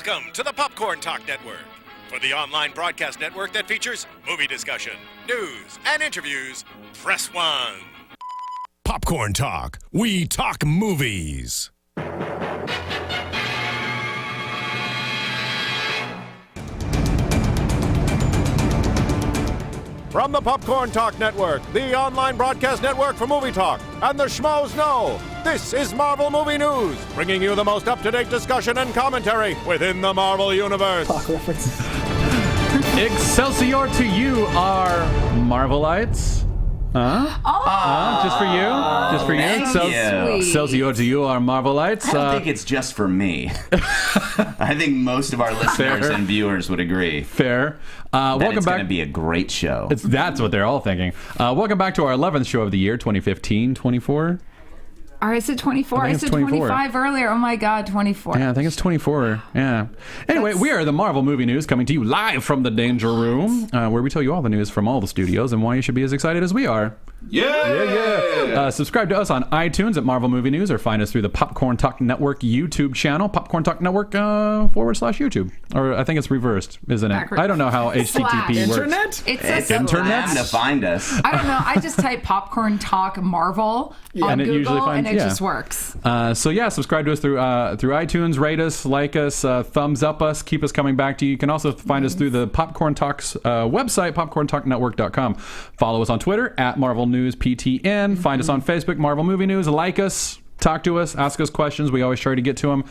Welcome to the Popcorn Talk Network, for the online broadcast network that features movie discussion, news, and interviews. Press 1. Popcorn Talk. We talk movies. From the Popcorn Talk Network, the online broadcast network for movie talk, and the schmoes know, this is Marvel Movie News, bringing you the most up-to-date discussion and commentary within the Marvel Universe. Talk references. Excelsior to you, our Marvelites. Just for you? Just for you? Excelsior to you, our Marvelites. I don't think it's just for me. I think most of our listeners and viewers would agree. Fair. Welcome back. It's going to be a great show. That's what they're all thinking. Welcome back to our 11th show of the year, 2015, 24. Or is it 24? I said 24. 25 earlier. Oh my God, 24. Yeah, I think it's 24. Yeah. Anyway, we are the Marvel Movie News, coming to you live from the Danger Room, where we tell you all the news from all the studios and why you should be as excited as we are. Yeah! Subscribe to us on iTunes at Marvel Movie News, or find us through the Popcorn Talk Network YouTube channel, Popcorn Talk Network /YouTube. Or I think it's reversed, isn't it? Backwards. I don't know how HTTP works. Internet? It's Internet to find us. I don't know. I just type Popcorn Talk Marvel on And it Google, usually finds- and it yeah. just works. Subscribe to us through iTunes, rate us, like us, thumbs up us, keep us coming back to you. You can also find us through the Popcorn Talks website, popcorntalknetwork.com. Follow us on Twitter at Marvel News PTN. Find us on Facebook, Marvel Movie News. Like us, talk to us, ask us questions. We always try to get to them.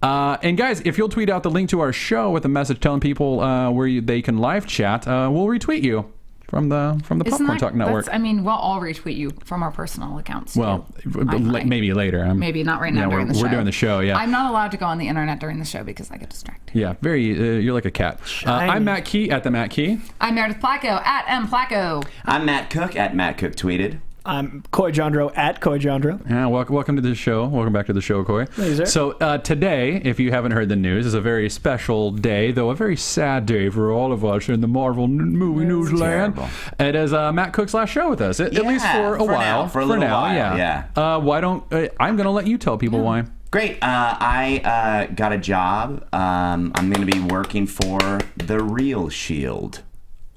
And guys, if you'll tweet out the link to our show with a message telling people where they can live chat, we'll retweet you from the Popcorn Talk Network. We'll all retweet you from our personal accounts. Well, maybe later. Maybe not right now during the show. We're doing the show, yeah. I'm not allowed to go on the internet during the show because I get distracted. Yeah, you're like a cat. I'm Matt Key at the Matt Key. I'm Meredith Placko at M Placko. I'm Matt Cook at Matt Cook Tweeted. I'm Coy Jandreau at Coy Jandreau. Yeah, welcome to the show. Welcome back to the show, Coy. Thank you, sir. So today, if you haven't heard the news, is a very special day, though a very sad day for all of us in the Marvel movie news land. It is Matt Cook's last show with us, at least for a while. For a little while, yeah. Why don't I'm going to let you tell people why. Great. I got a job. I'm going to be working for The Real Shield.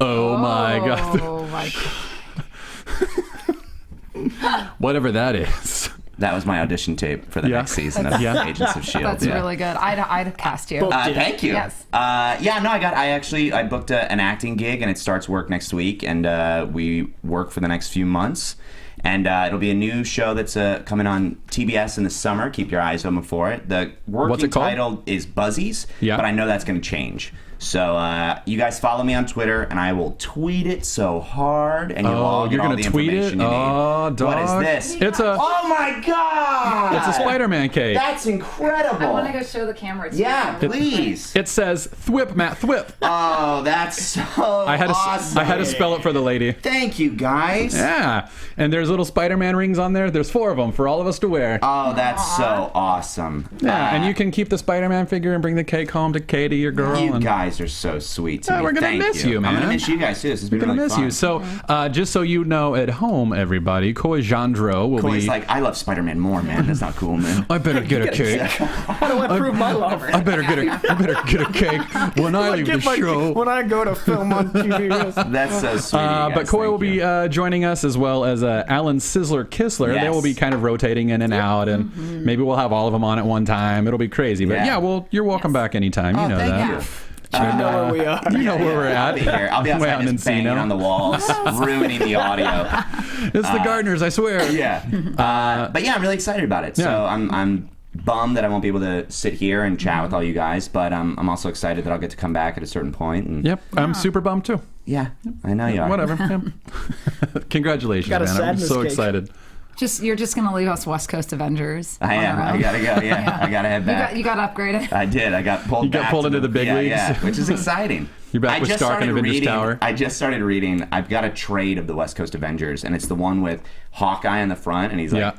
Oh my God. Oh my God. Whatever that is. That was my audition tape for the next season of Agents of S.H.I.E.L.D. That's really good. I'd cast you. Thank you. Yes. I booked an acting gig, and it starts work next week, and we work for the next few months. And it'll be a new show that's coming on TBS in the summer. Keep your eyes open for it. The working title is Buzzies, but I know that's going to change. So you guys follow me on Twitter, and I will tweet it so hard, and you'll all get all the information you need. Oh, dog. What is this? Oh my God! It's a Spider-Man cape. That's incredible. I want to go show the camera. Yeah, please. It says "Thwip, Matt, Thwip." Oh, that's so awesome. I had to spell it for the lady. Thank you, guys. Yeah, and there's little Spider-Man rings on there. There's 4 of them for all of us to wear. Oh, that's so awesome. Yeah, and you can keep the Spider-Man figure and bring the cake home to Katie, your girl. You guys are so sweet to me. We're gonna miss you, man. I'm gonna miss you guys too. This has been really fun. We're gonna miss you. So, just so you know, at home, everybody, Coy Jandreau will Coy's be. like, I love Spider-Man more, man. That's not cool, man. I better get a cake. How do I prove my love? I better get a cake when I leave the show. When I go to film on TV. That's so sweet. But Coy will be joining us, as well as Alan Sizzler Kistler. Yes. They will be kind of rotating in and out, and maybe we'll have all of them on at one time. It'll be crazy. But you're welcome back anytime. You know thank that. You. You know where we are. You know where we're at. I'll be here. I'll be outside just banging on the walls, ruining the audio. It's the gardeners, I swear. Yeah. But yeah, I'm really excited about it. So I'm bummed that I won't be able to sit here and chat with all you guys, but I'm also excited that I'll get to come back at a certain point. And Yep, I'm super bummed too. Yeah, I know you are. Whatever. Congratulations, man. I'm so excited. You're just gonna leave us West Coast Avengers. I am. I gotta go. Yeah, I gotta head back. You got upgraded. I did. I got pulled. You got pulled into the big leagues. Yeah, which is exciting. You're back with Stark and Avengers Tower. I just started reading. I've got a trade of the West Coast Avengers, and it's the one with Hawkeye on the front, and he's like,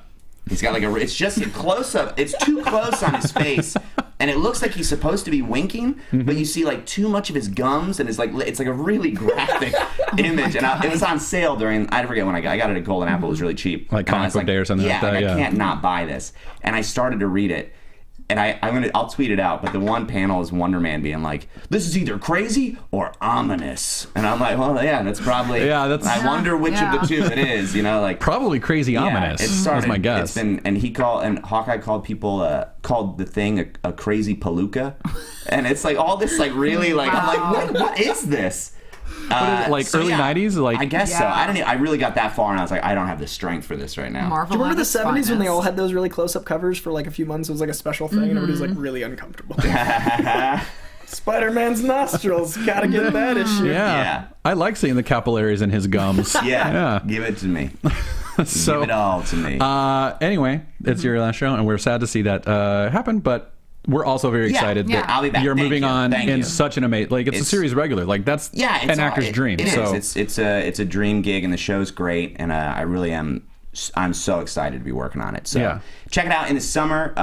he's got like it's just a close up. It's too close on his face, and it looks like he's supposed to be winking, but you see like too much of his gums, and it's like a really graphic image. And it was on sale during, I forget when I got it at Golden Apple. It was really cheap, like Comic Book Day or something like that. I can't not buy this. And I started to read it. and I'll tweet it out, but the one panel is Wonder Man being like, "This is either crazy or ominous," and I'm like, well, yeah, that's probably. Yeah, that's. I wonder which of the two it is. You know, like probably crazy ominous. It started, that's my guess. And Hawkeye called the thing a crazy palooka, and it's like all this like really like I'm like what is this? Like early 90s? Like I guess so. I really got that far, and I was like, I don't have the strength for this right now. Marvel. Do you remember the at its 70s when they all finest. had those really close-up covers for like a few months? It was like a special thing, and everybody was like really uncomfortable. Spider-Man's nostrils. Gotta get that issue. yeah. I like seeing the capillaries in his gums. Yeah, give it to me. So, give it all to me. Anyway, it's your last show, and we're sad to see that happen, but we're also very excited that I'll be back. you're Thank moving you. on Thank in you. such an amazing, like it's a series regular, like that's an actor's dream. It so is. It's a dream gig, and the show's great, and I really am. I'm so excited to be working on it. So check it out in the summer.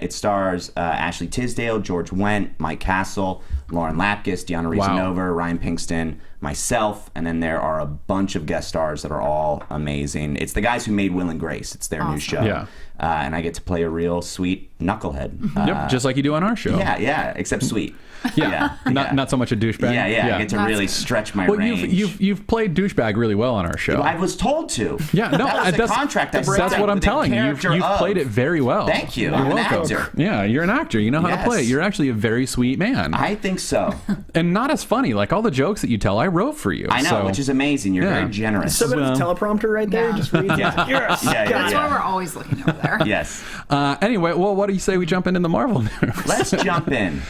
It stars Ashley Tisdale, George Wendt, Mike Castle, Lauren Lapkus, Deanna Reasonova, Ryan Pinkston, myself, and then there are a bunch of guest stars that are all amazing. It's the guys who made Will and Grace. It's their new show. Yeah. And I get to play a real sweet knucklehead. Yep, just like you do on our show. Yeah, except sweet. Not so much a douchebag. Yeah. I get to really stretch my range. You've played douchebag really well on our show. I was told to. Yeah, no, that was the that's contract. I that's signed what I'm with the telling you. You've character played of. it very well. Thank you. You're I'm an welcome. actor. Yeah, you're an actor. You know how to play it. You're actually a very sweet man. I think so. And not as funny. Like all the jokes that you tell, I wrote for you. I know, so. which is amazing. You're very generous. So good teleprompter right there. Yeah. Just read. Yes. That's why we're always looking over there. Yes. Anyway, well, what do you say we jump into the Marvel news? Let's jump in.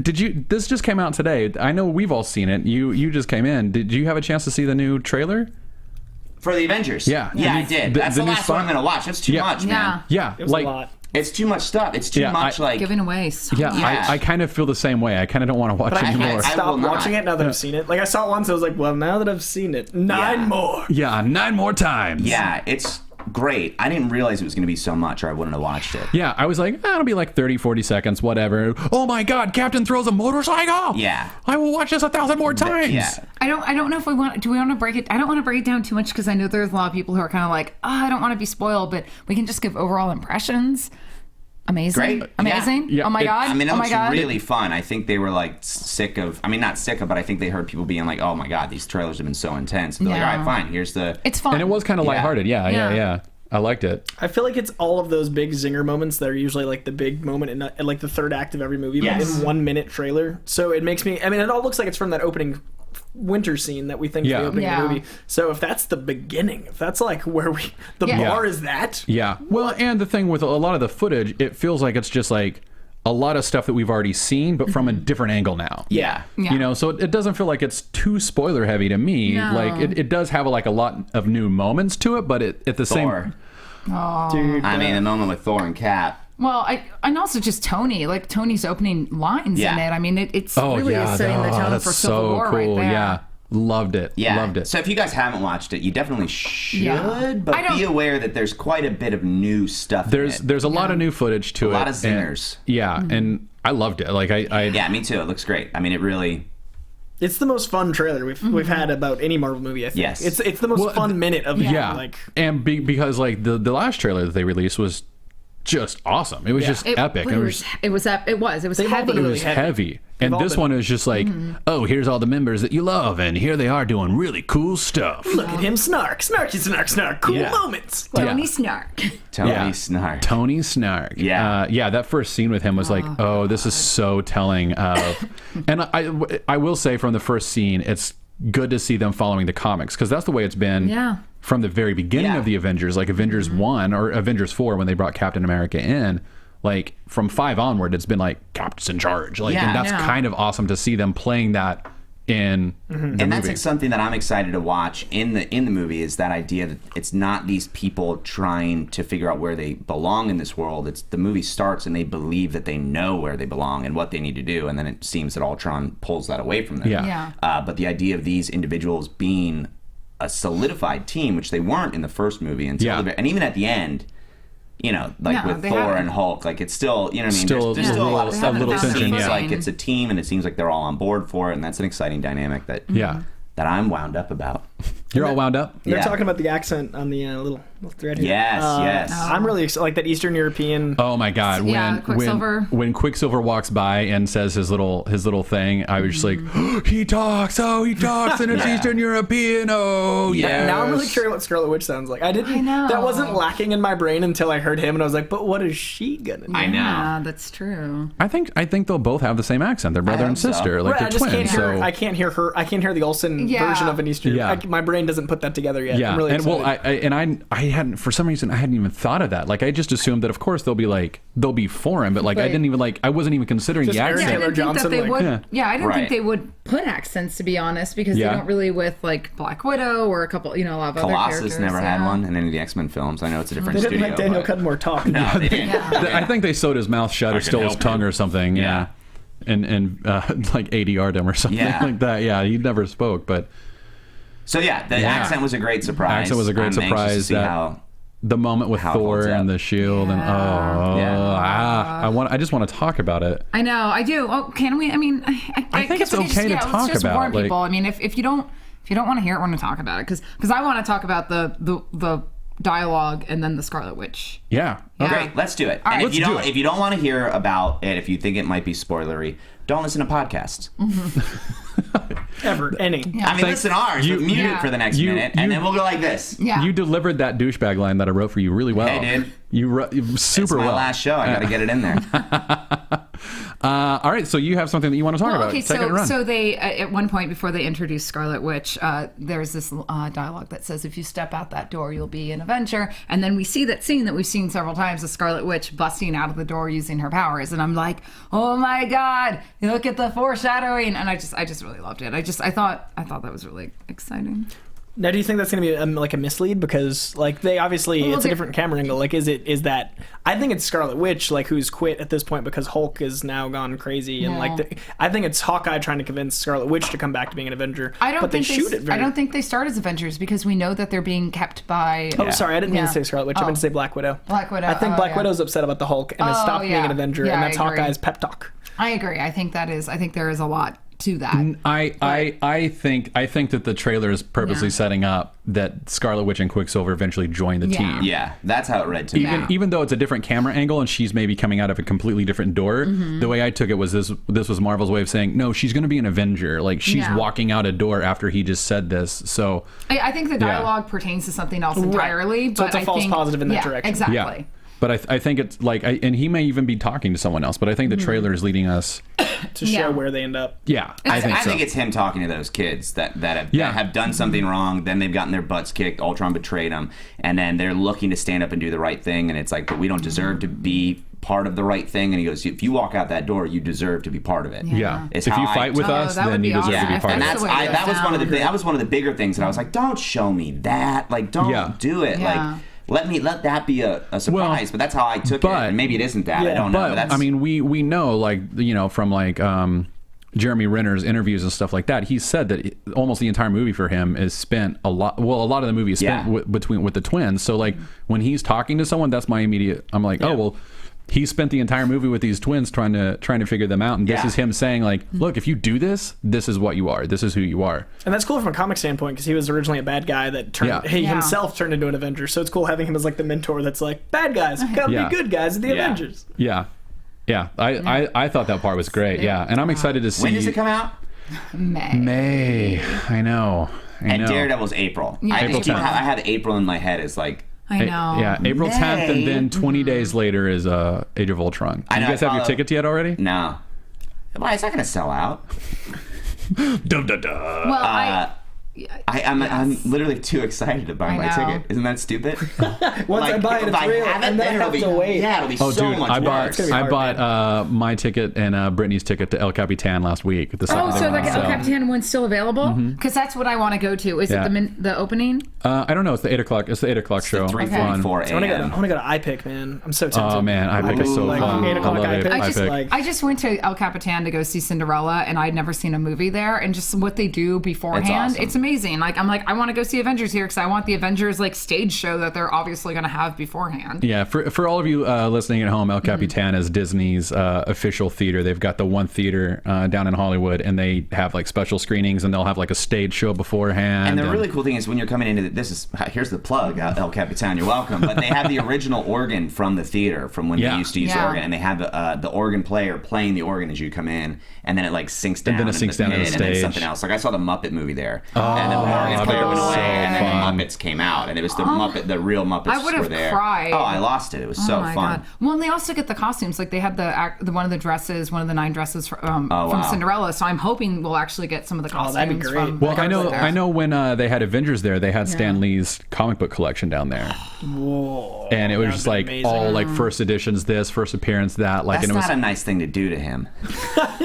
Did you? This just came out today. I know we've all seen it. You just came in. Did you have a chance to see the new trailer? For the Avengers. Yeah. I did. That's the new last one I'm going to watch. That's too much, man. Yeah. It was like a lot. It's too much stuff. It's too much like. Giving away so yeah, much. I kind of feel the same way. I kind of don't want to watch But I anymore. can't stop will not. watching it now that I've seen it. Like I saw it once, I was like, well, now that I've seen it, 9 more. Yeah, 9 more times. Yeah, it's great. I didn't realize it was going to be so much, or I wouldn't have watched it. Yeah, I was like, it'll be like 30, 40 seconds, whatever. Oh my God, Captain throws a motorcycle. Yeah. I will watch this 1,000 more times. Yeah. I don't know if we want to break it. I don't want to break it down too much because I know there's a lot of people who are kind of like, I don't want to be spoiled, but we can just give overall impressions. Amazing. Great. Amazing. Yeah. Oh my God. I mean, it oh my looks God. really fun. I think they were like not sick of, but I think they heard people being like, oh my God, these trailers have been so intense. And they're like, Yeah. all right, fine, here's the. It's fun. And it was kind of lighthearted. Yeah. I liked it. I feel like it's all of those big zinger moments that are usually like the big moment in like the third act of every movie, but Yes. in 1 minute trailer. So it makes me. I mean, it all looks like it's from that opening winter scene that we think is the opening of the movie. So if that's the beginning, if that's like where the bar is that. Yeah. Well, and the thing with a lot of the footage, it feels like it's just like a lot of stuff that we've already seen, but from a different angle now. Yeah. You know, so it doesn't feel like it's too spoiler heavy to me. No. Like it does have like a lot of new moments to it, but at the Thor. same. Dude, I mean, the moment with Thor and Cap. Well, and also just Tony, like Tony's opening lines in it. I mean, it's Oh really yeah, is setting the tone that's for Civil so War cool. right there. Yeah, loved it. Yeah. Loved it. So if you guys haven't watched it, you definitely should, Yeah. but I don't- be aware that there's quite a bit of new stuff in it. There's a lot of new footage to it. lot of and- zingers. yeah, and I loved it. Like I Yeah, me too. It looks great. I mean, it really. it's the most fun trailer we've had about any Marvel movie. I think. Yes. It's the most fun minute of the year. Like and because like the last trailer that they released was just awesome. It was just epic. It was They've all heavy. been It really was heavy. They've And all this been- one is just like, oh, here's all the members that you love, and here they are doing really cool stuff. look at him snark, snarky snark, snark. Cool moments. Like, Tony Snark. Tony Snark. Tony Snark. Yeah. Yeah, that first scene with him was like, oh, this is so telling of. And I will say from the first scene, it's good to see them following the comics, because that's the way it's been from the very beginning of the Avengers, like Avengers 1 or Avengers 4 when they brought Captain America in. Like from 5 onward, it's been like Captain's in charge. Like, and that's kind of awesome to see them playing that in the And movie. that's like something that I'm excited to watch in the movie, is that idea that it's not these people trying to figure out where they belong in this world. It's the movie starts and they believe that they know where they belong and what they need to do, and then it seems that Ultron pulls that away from them. Yeah. But the idea of these individuals being a solidified team, which they weren't in the first movie until and even at the end. You know, like with Thor and Hulk, like it's still, you know what I mean? Still There's still a lot of a stuff. little This tension, seems yeah. like it's a team, and it seems like they're all on board for it, and that's an exciting dynamic that Yeah. that I'm wound up about. You're all wound up? They're Yeah. talking about the accent on the little thread here. Yes. I'm really excited. Like that Eastern European. Oh my God! When Quicksilver walks by and says his little thing, I was just like, he talks, and it's Eastern European. Oh yeah. Now I'm really curious what Scarlet Witch sounds like. I know. That wasn't lacking in my brain until I heard him, and I was like, but what is she gonna do? I know. Yeah, that's true. I think they'll both have the same accent. They're brother and sister, like they're twins. I can't hear her. I can't hear the Olsen version of an Eastern. Yeah. My brain doesn't put that together yet. Yeah, I'm really excited. I hadn't, for some reason, I hadn't even thought of that. Like, I just assumed that, of course, they'll be foreign, but like, I didn't even I wasn't even considering the accent. Taylor Johnson. I didn't think they would put accents, to be honest, because they don't really with like Black Widow or a lot of other characters. Colossus never had one in any of the X-Men films. I know it's a different they studio. They didn't like Daniel Cudmore talk. No, they didn't. I think they sewed his mouth shut or stole his tongue or something. Yeah. And like ADR'd him or something like that. Yeah, he never spoke, but. So the accent was a great surprise. The moment with Thor and the shield and I just want to talk about it. I know, I do. Oh, can we? I mean, I think it's okay to talk just about. Warn people. I mean, if you don't want to hear it, we're going to talk about it because I want to talk about the dialogue and then the Scarlet Witch. Yeah. Great, let's do it. All and right. if you don't want to hear about it, if you think it might be spoilery, don't listen to podcasts. Ever. Any. Yeah. I mean, listen to ours. Mute it for the next minute, and then we'll go like this. Yeah. You delivered that douchebag line that I wrote for you really well. Hey, dude. You super well. It's my last show. I got to get it in there. All right, so you have something that you want to talk about. Okay, Take it and run. So they at one point before they introduce Scarlet Witch, there's this dialogue that says, "If you step out that door, you'll be an Avenger." And then we see that scene that we've seen several times: the Scarlet Witch busting out of the door using her powers. And I'm like, "Oh my God! Look at the foreshadowing!" And I just really loved it. I thought that was really exciting. Now, do you think that's going to be a mislead? Because they obviously it's a different camera angle. Is that? I think it's Scarlet Witch who's quit at this point because Hulk is now gone crazy and I think it's Hawkeye trying to convince Scarlet Witch to come back to being an Avenger. I don't think they start as Avengers because we know that they're being kept by. Oh, sorry, I didn't mean to say Scarlet Witch. I meant to say Black Widow. Black Widow. I think Black Widow's upset about the Hulk and has stopped being an Avenger, and that's Hawkeye's pep talk. I agree. I think there is a lot to that. I think that the trailer is purposely setting up that Scarlet Witch and Quicksilver eventually join the team. Yeah, that's how it read to me. Even though it's a different camera angle and she's maybe coming out of a completely different door, the way I took it was this was Marvel's way of saying, no, she's going to be an Avenger. Like, she's walking out a door after he just said this. So I think the dialogue pertains to something else entirely. Right. So it's a false positive in that direction. Exactly. Yeah. But I think it's and he may even be talking to someone else, but I think the trailer is leading us to show where they end up. Yeah, I think it's him talking to those kids that have done something wrong, then they've gotten their butts kicked, Ultron betrayed them, and then they're looking to stand up and do the right thing, and it's like, but we don't deserve to be part of the right thing. And he goes, if you walk out that door, you deserve to be part of it. Yeah. If you fight with us, then you deserve to be part of it. That was one of the bigger things that I was like, don't show me that. Like, don't do it. Yeah. Like, let that be a surprise. But that's how I took it. And maybe it isn't that. I don't know. But I mean, we know, from Jeremy Renner's interviews and stuff like that, he said that almost the entire movie for him is spent a lot of the movie is spent with the twins. So when he's talking to someone, that's my immediate, I'm like, oh, well, he spent the entire movie with these twins trying to figure them out, and this is him saying look, if you do this is what you are, this is who you are. And that's cool from a comic standpoint because he was originally a bad guy that himself turned into an Avenger, so it's cool having him as the mentor that's like, bad guys gotta be good guys, the Avengers. I thought that part was great. And I'm excited to see. When does it come out? May. I know. And Daredevil's April. April 10th. I have April in my head as I know. Yeah, April 10th, and then 20 days later is Age of Ultron. Do you guys have your tickets yet already? No. Why? It's not going to sell out. Dum da da. Well, I'm literally too excited to buy my ticket. Isn't that stupid? Once I buy it, it's real, and then I have to wait. Yeah, it'll be so much work. I bought my ticket and Brittany's ticket to El Capitan last week. So El Capitan one's still available? Because that's what I want to go to. Is it the opening? I don't know. It's the 8 o'clock. It's the 8 o'clock show. 3:44 a.m. I want to go to iPic, man. I'm so tempted. Oh man, iPic is so fun. 8 o'clock I love iPic. I just went to El Capitan to go see Cinderella, and I'd never seen a movie there. And just what they do beforehand, it's amazing. amazing. Like, I'm like, I want to go see Avengers here because I want the Avengers like stage show that they're obviously going to have beforehand. Yeah, for all of you listening at home, El Capitan is Disney's official theater. They've got the one theater down in Hollywood, and they have like special screenings, and they'll have like a stage show beforehand. And the really cool thing is when you're coming into here's the plug, El Capitan, you're welcome. But they have the original organ from the theater from when they used to use the organ, and they have the organ player playing the organ as you come in, and then it like sinks down, and then it sinks down to the stage, and then something else. Like I saw the Muppet movie there, and then the organ player went away, and then the Muppets came out, and it was the real Muppets I would have were there. cried. Oh, I lost it. It was so fun. God. Well, and they also get the costumes. Like they had the one of the dresses, one of the 9 dresses from Cinderella. So I'm hoping we'll actually get some of the costumes. That'd be great. From Well, I know when they had Avengers there, they had Stan Lee's comic book collection down there. Whoa. And it was just like amazing. all like first editions, this first appearance, that. Like, That's and it was not a nice thing to do to him.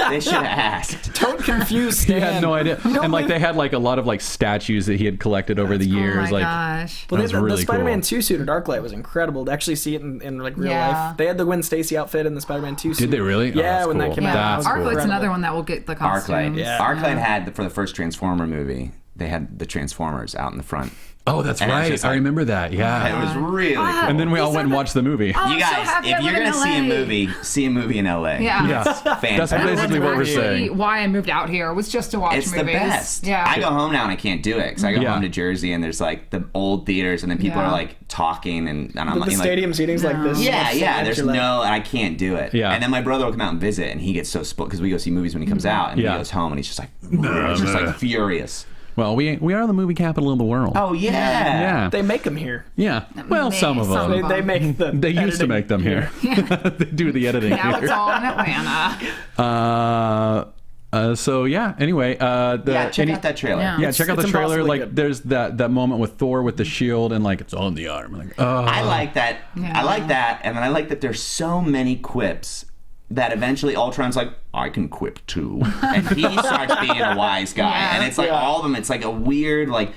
They should have asked. Don't confuse Stan. he had no idea. And like they had like a lot of like statues that he had collected over the years. Oh my like, gosh. Well, was the really Spider-Man cool. 2 suit at ArcLight was incredible. To actually see it in like real life. They had the Gwen Stacy outfit in the Spider-Man 2 suit. Did they really? Yeah, that's when cool. that came out. That's That was cool. ArcLight's incredible. another one that will get the costumes. ArcLight. Yeah. ArcLight had for the first Transformer movie. They had the Transformers out in the front. Oh, that's And it's right. just I like- remember that. Yeah. It was really cool. And then we all went and watched the movie. Oh, You I'm so guys, happy I if you're live in gonna see a LA. movie, see a movie in LA. Yeah. Yeah. It's fantastic. That's basically what we're Actually, saying. why I moved out here was just to watch It's movies. the best. Yeah. I go home now and I can't do it because I go Yeah. home to Jersey and there's like the old theaters and then people Yeah. are like talking and I'm The like, stadium seating's like this. yeah, yeah. There's You're like, no, and I can't do it. Yeah. And then my brother will come out and visit and he gets so spoiled because we go see movies when he comes out and Yeah. he goes home and he's just like, just like furious. Well, we are the movie capital of the world. Oh yeah. Yeah. They make them here. Yeah. Well, some of Some them. of They make the. They used to editing make them here. They do the editing Now it's here. all in Atlanta. So yeah. Anyway, Check out that trailer. Yeah. Yeah, check out the it's trailer. impossibly Like, good. there's that moment with Thor with the shield, and like it's on the arm. Like, oh, I like that. Yeah. I like that, and then I like that there's so many quips that eventually Ultron's like, I can quip too, and he starts being a wise guy, Yeah. and it's like all of them. It's like a weird like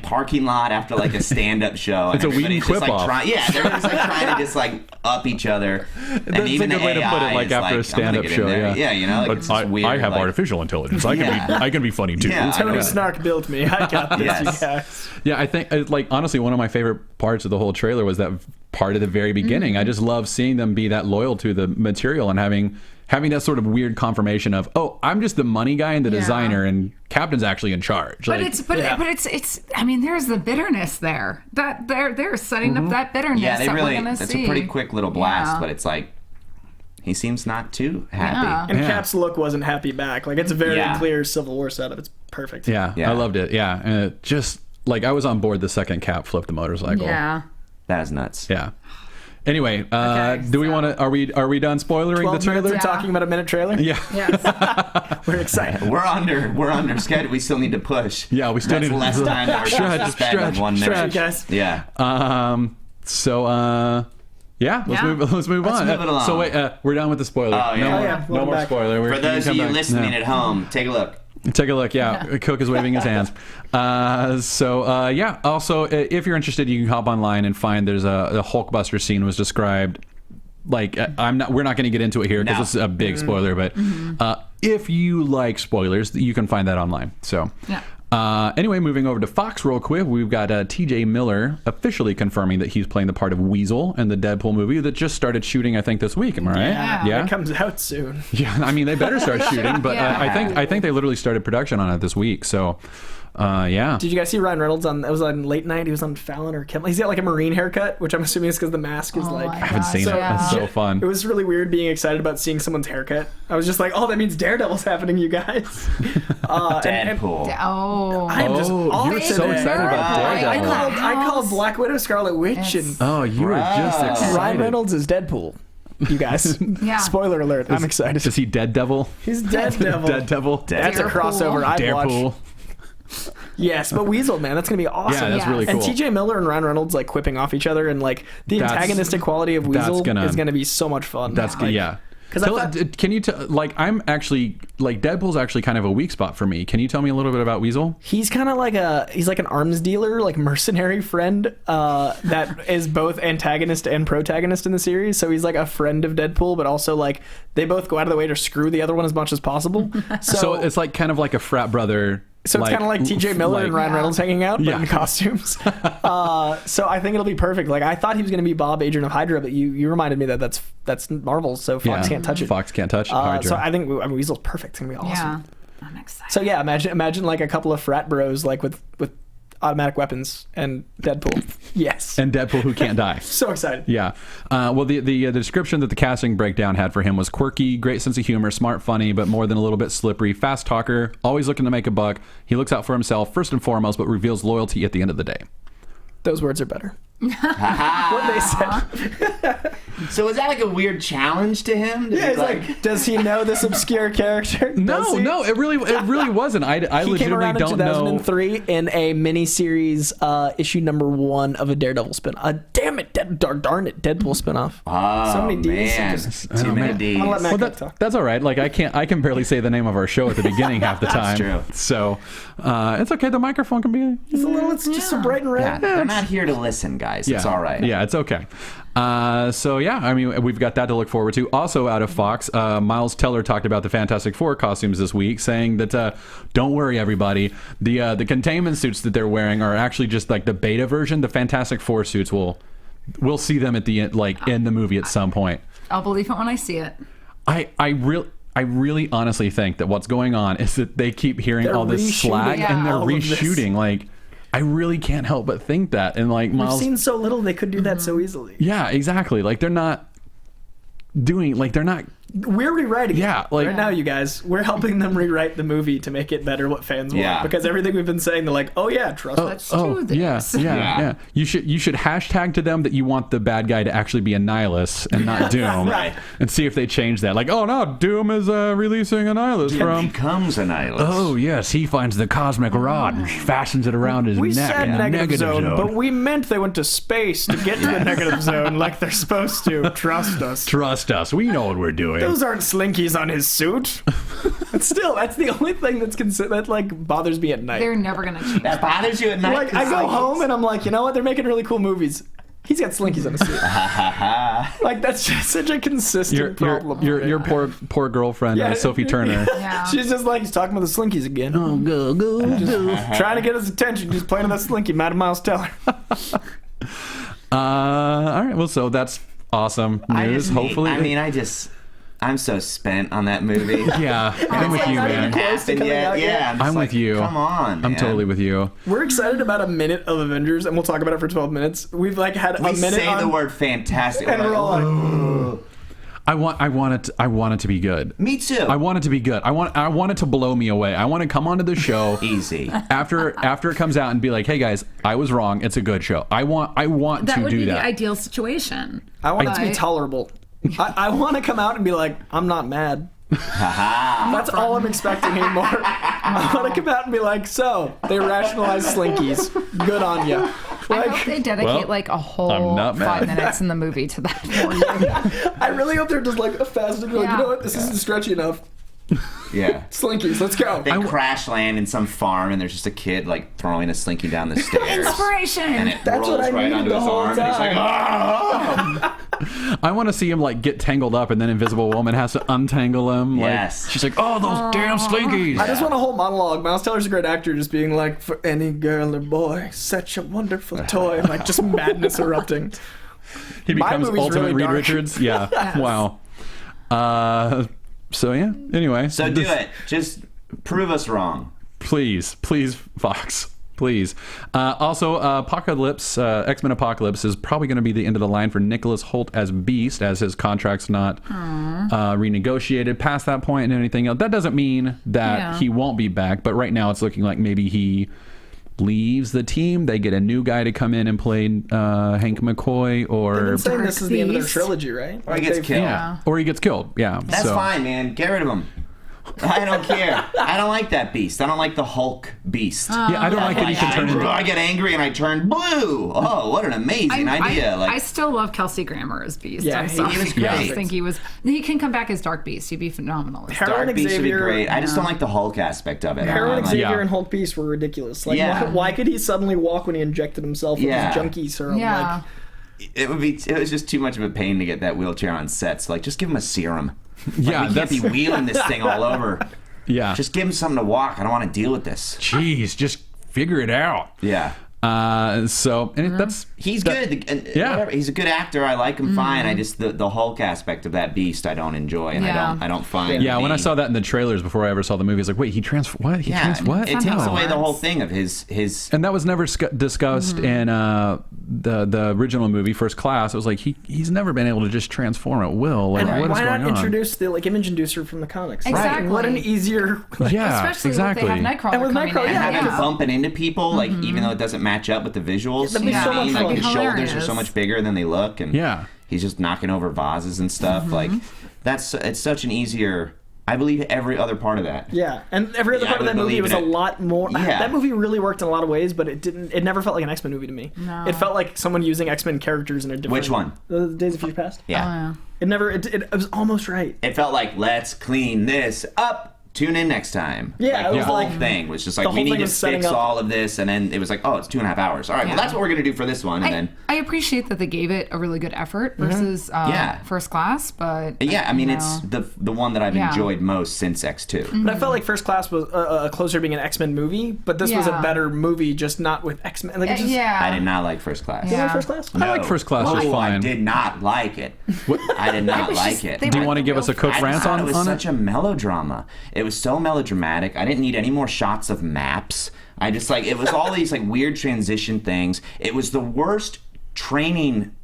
parking lot after like a stand-up show. And It's a Whedon everybody's just, like, quip-off. they're just like trying to just like up each other. And That's even a good the way to put it. AI Like is after a I'm gonna stand-up get in show. there. Yeah. Yeah, you know, like But it's just weird. I have like, artificial intelligence. I can be funny too. Yeah. Tony Yeah. Stark built me. I got this, Yes. you guys. Yeah, I think like honestly, one of my favorite parts of the whole trailer was that part at the very beginning. I just love seeing them be that loyal to the material and having that sort of weird confirmation of, oh, I'm just the money guy and the designer, and Captain's actually in charge. But Like, it's I mean, there's the bitterness there. That they're setting up that bitterness Yeah, they that really. we're gonna That's see. a pretty quick little blast, Yeah. but it's like he seems not too happy. Yeah. And Yeah. Cap's look wasn't happy back. Like, it's a very Yeah. clear Civil War setup. It's perfect. yeah, Yeah. I loved it. Yeah, and it just like I was on board the second Cap flipped the motorcycle. Yeah. That is nuts. Yeah. Anyway, Okay, do we so- want to? Are we done spoilering 12 the trailer? minutes of talking about a minute trailer? Yeah. Yes. We're excited. We're under schedule. We still need to push. Yeah, we still That's need to- less time than we're supposed to spend on 1 minute. Stretch, guys. Yeah. Yeah, let's Yeah. move on. move it along. So wait, we're done with the spoiler. Oh, yeah. No Oh, more, yeah, no welcome more back. spoiler. For those of come you back. listening No. at home, take a look. Take a look. Yeah, Cook is waving his hands. Yeah. Also, if you're interested, you can hop online and find there's a Hulkbuster scene was described. Like we're not going to get into it here because No. this is a big spoiler. But if you like spoilers, you can find that online. So. Yeah. Anyway, moving over to Fox real quick, we've got T.J. Miller officially confirming that he's playing the part of Weasel in the Deadpool movie that just started shooting, I think, this week. Am I right? Yeah. It comes out soon. Yeah, I mean, they better start shooting, but Yeah. I think they literally started production on it this week. So, yeah. Did you guys see Ryan Reynolds it was on Late Night? He was on Fallon or Kimmel. He's got like a Marine haircut, which I'm assuming is because the mask is Oh like. my I haven't gosh, seen it. yeah. It's so fun. It was really weird being excited about seeing someone's haircut. I was just like, oh, that means Daredevil's happening, you guys. Deadpool. Oh. I'm just Oh, off you were so today. excited about Daredevil. I called Black Widow Scarlet Witch and Oh, you were just Bro. excited. Ryan Reynolds is Deadpool. You guys. Yeah. Spoiler alert. I'm excited. Is he Dead Devil? He's Daredevil. Dead Devil? That's a Darepool. crossover I'd Darepool. watch. Yes, but Weasel, man, that's gonna be awesome. Yeah, that's Yeah. really cool. And TJ Miller and Ryan Reynolds like quipping off each other, and like the That's- antagonistic quality of Weasel gonna- is gonna be so much fun. That's Like, yeah. 'cause I thought- Can you tell? Like, I'm actually like Deadpool's actually kind of a weak spot for me. Can you tell me a little bit about Weasel? He's kind of like he's like an arms dealer, like mercenary friend that is both antagonist and protagonist in the series. So he's like a friend of Deadpool, but also like they both go out of the way to screw the other one as much as possible. So it's like kind of like a frat brother So it's kind of like T.J. Miller and Ryan Reynolds hanging out, but in costumes. So I think it'll be perfect. Like I thought he was going to be Bob, Agent of Hydra, but you reminded me that that's Marvel, so Fox can't touch it. Fox can't touch Hydra. So I think Weasel's perfect. It's going to be awesome. Yeah, I'm excited. So yeah, imagine like a couple of frat bros like with automatic weapons and Deadpool. Yes. And Deadpool who can't die. So excited. Yeah. Well, the description that the casting breakdown had for him was quirky, great sense of humor, smart, funny, but more than a little bit slippery, fast talker, always looking to make a buck. He looks out for himself first and foremost, but reveals loyalty at the end of the day. Those words are better. What they said. So was that like a weird challenge to him? Yeah, he's like, does he know this obscure character? No, it really wasn't. I he legitimately came around don't in know. 2003 in a miniseries, issue number 1 of a Daredevil spin. Damn it, darn it, Deadpool spinoff. Oh, so many D's. man. Too many D's. I'm gonna let Matt Well, talk. that's all right. Like I can barely say the name of our show at the beginning half the time. That's true. So it's okay. The microphone can be. It's just so bright and red. Yeah, they're not here to listen, guys. It's all right. Yeah, it's okay. So yeah, I mean, we've got that to look forward to. Also out of Fox, Miles Teller talked about the Fantastic Four costumes this week, saying that don't worry, everybody, the containment suits that they're wearing are actually just like the beta version. The Fantastic Four suits we'll see them at the end, like in the movie at some point. I'll believe it when I see it. I really honestly think that what's going on is that they keep hearing all this slag and they're reshooting. Like, I really can't help but think that. And like Miles, We've seen so little, they could do that so easily. yeah, exactly. Like they're not. We're rewriting it. Like right now, you guys, we're helping them rewrite the movie to make it better what fans want. Because everything we've been saying, they're like, oh yeah, trust us. Let's do this. Yeah. You should hashtag to them that you want the bad guy to actually be a nihilist and not Doom, Right. and see if they change that. Like, oh no, Doom is releasing a nihilist from. Becomes a nihilist. Oh yes, he finds the cosmic rod and fastens it around his We neck. said in the negative zone, but we meant they went to space to get to the negative zone like they're supposed to. Trust us. Trust us, we know what we're doing. Those aren't slinkies on his suit. But still, that's the only thing that like bothers me at night. They're never gonna change. That bothers you at night? Like I go home and I'm like, you know what? They're making really cool movies. He's got slinkies on his suit. Like that's just such a consistent problem. Your poor girlfriend, Sophie Turner. Yeah. She's just like, he's talking about the slinkies again. Oh, go. Trying to get his attention, just playing with that slinky, Madam Miles Teller. All right, well, so that's awesome news. Hopefully, I'm so spent on that movie. Yeah, I'm with you, man. I'm with you. Come on, man. I'm totally with you. We're excited about a minute of Avengers, and we'll talk about it for 12 minutes. We've like had a minute. We say the word fantastic, and we're all like, I want it to be good. Me too. I want it to be good. I want it to blow me away. I want to come onto the show easy after it comes out and be like, hey guys, I was wrong. It's a good show. I want That to would do be that. the ideal situation. I want it to be tolerable. I want to come out and be like, I'm not mad. That's all I'm expecting anymore. I want to come out and be like, so they rationalize slinkies. Good on you. I hope they dedicate like a whole 5 minutes in the movie to that. I really hope they're just like fast and like, you know what, this isn't stretchy enough. Yeah. Slinkies, let's go. They crash land in some farm and there's just a kid like throwing a slinky down the stairs. Inspiration. And it That's rolls what I right needed onto the his whole arm and he's like, time. oh! I want to see him like get tangled up and then Invisible Woman has to untangle him. Like, Yes. She's like, oh, those damn slinkies. I just want a whole monologue. Miles Teller's a great actor, just being like, for any girl or boy, such a wonderful toy. Like, just madness erupting. He becomes movie's Ultimate really Reed dark. Richards. Yeah. Yes. Wow. So yeah. Anyway. So do it. Just prove us wrong. Please, Fox. Please. Also, Apocalypse, X-Men Apocalypse is probably going to be the end of the line for Nicholas Hoult as Beast, as his contract's not renegotiated past that point and anything else. That doesn't mean that he won't be back, but right now it's looking like maybe he leaves the team. They get a new guy to come in and play Hank McCoy, or They've been saying this is the end of their Beast. trilogy, right? Or he gets killed. or he gets killed. Yeah, That's fine, man. Get rid of him. I don't care. I don't like that beast. I don't like the Hulk beast. Yeah, I don't like that he can turn into. I get angry and I turn blue. Oh, what an amazing idea! I still love Kelsey Grammer as Beast. Yeah, I'm he sorry. was great. I just think he can come back as Dark Beast. He'd be phenomenal. Harold Dark Beast would be Xavier- great. I just don't like the Hulk aspect of it. Harold I'm like, Xavier and Hulk Beast were ridiculous. Like, why could he suddenly walk when he injected himself with his junkie serum? Yeah. Like, it was just too much of a pain to get that wheelchair on set. So like, just give him a serum. Yeah, we can't be wheeling this thing all over. Yeah. Just give him something to walk. I don't want to deal with this. Jeez, just figure it out. Yeah. That's He's good. And Yeah. whatever. He's a good actor. I like him fine. I just the Hulk aspect of that beast I don't enjoy, and I don't find. yeah. When I the- saw that in the trailers before I ever saw the movie, I was like, wait, he what? He what? It takes No. away the whole thing of his. And that was never discussed in the original movie, First Class. It was like he's never been able to just transform at will. Like, And what is why going not on? introduce the image inducer from the comics? Exactly. What an easier. Yeah, Especially exactly. when they have Nightcrawler And with coming Nightcrawler, in. yeah, And have him yeah. bumping into people, like even though it doesn't match up with the visuals. That'd be you know so what I mean? much Like fun. his shoulders are Hilarious. so much bigger than they look, and Yeah. he's just knocking over vases and stuff. Like it's such an easier. I believe every other part of that. Yeah, and every other Yeah, part of I that would movie believe was in a it. lot more. Yeah. That movie really worked in a lot of ways, but it never felt like an X-Men movie to me. No. It felt like someone using X-Men characters in a different. Which one? The Days of Future Past. Yeah. It never. It was almost right. It felt like let's clean this up. Tune in next time. Yeah, like, it the was whole like- thing was just the like whole we need thing to was setting fix up- all of this, and then it was like, oh, it's 2.5 hours. All right, well Yeah. that's what we're gonna do for this one, and then I appreciate that they gave it a really good effort versus Yeah. First Class, but yeah, I mean you it's know. the one that I've Yeah. enjoyed most since X2. But I felt like First Class was closer to being an X-Men movie, but this was a Yeah. better movie, just not with X-Men. Like, it just, yeah. I did not like First Class. You like Yeah. First Class? I like First Class just I fine. did not like it. I did not was like just- it. they Do you were want to give real us a quick I rant just thought on it was it? such a melodrama. It was so melodramatic. I didn't need any more shots of maps. I just like it was all these like weird transition things. It was the worst training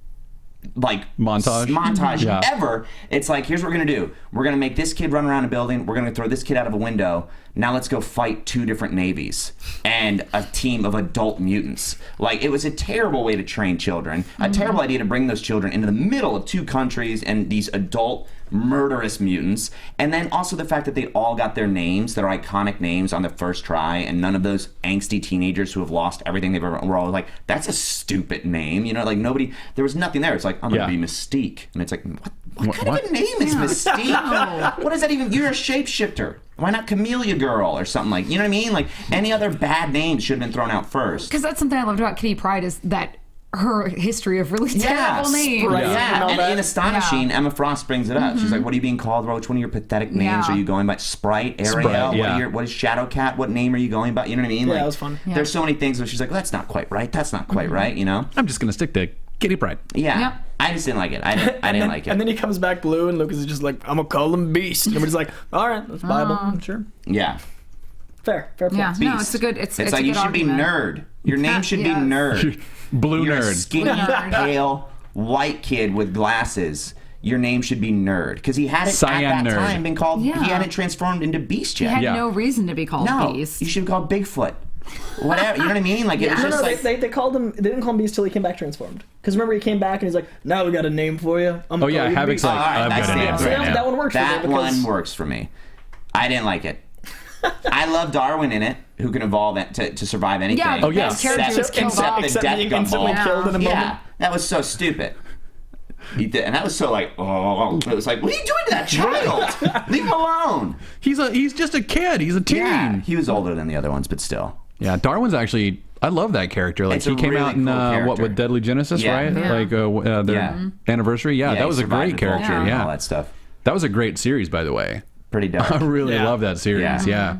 like Montage? Yeah. ever. It's like, here's what we're gonna do. We're gonna make this kid run around a building. We're gonna throw this kid out of a window. Now let's go fight 2 different navies and a team of adult mutants. Like, it was a terrible way to train children. A terrible idea to bring those children into the middle of 2 countries and these adult murderous mutants. And then also the fact that they all got their names, their iconic names, on the first try, and none of those angsty teenagers who have lost everything they've ever were all like, that's a stupid name. You know, like nobody, there was nothing there. It's like, I'm gonna be Mystique. And it's like, what kind of a name is Mystique? What is that even? You're a shapeshifter. Why not Camellia Girl or something like, you know what I mean? Like, any other bad names should have been thrown out first. Because that's something I loved about Kitty Pryde is that her history of really terrible names. Sprite. Yeah, all and that. in Astonishing, Emma Frost brings it up. She's like, what are you being called? Which one of your pathetic names Yeah. are you going by? Sprite, Ariel? Sprite, yeah. What is Shadowcat? What name are you going by? You know what I mean? Yeah, Like, it was fun. Yeah. There's so many things where she's like, that's not quite right. That's not quite right, you know? I'm just gonna stick to Kitty Pryde. Yeah. Yep. I just didn't like it. I didn't like it. And then he comes back blue, and Lucas is just like, I'm gonna call him Beast. And everybody's like, all right, that's Bible. Sure. Yeah. Fair point. Yeah, no, Beast. it's a good. It's like, a you good should be argument. nerd. Your name should be Yes. Nerd. Blue You're a nerd. skinny, Blue nerd. pale, white kid with glasses. Your name should be Nerd. Because he hadn't Cyan at that nerd. time been called, Yeah. he hadn't transformed into Beast He yet. had Yeah. no reason to be called No, Beast. you should be called Bigfoot. Whatever, you know what I mean? Like, it was No, just no, like... they called him. They didn't call him Beast till he came back transformed. Because remember, he came back and he's like, "Now we got a name for you." Oh yeah, Havoc's like, All right, I've that's got a the name answer. right So now. that one works. That for me because one works for me. I didn't like it. I love Darwin in it, who can evolve to survive anything. Yeah, Oh, yeah. his character was killed Except off. the Except death being gumball. instantly killed in a Yeah, moment. that was so stupid. He did, and that was so like, oh, it was like, what are you doing to that child? Leave him alone. He's just a kid. He's a teen. Yeah, he was older than the other ones, but still. Yeah, Darwin's actually. I love that character. Like It's a he came really out in cool what character. with Deadly Genesis, Yeah. right? Yeah. Like their Yeah. anniversary. Yeah, that he was a survived great the character. Vulture and Yeah, all that stuff. that was a great series, by the way. Pretty I dope. really Yeah. love that series. Yeah.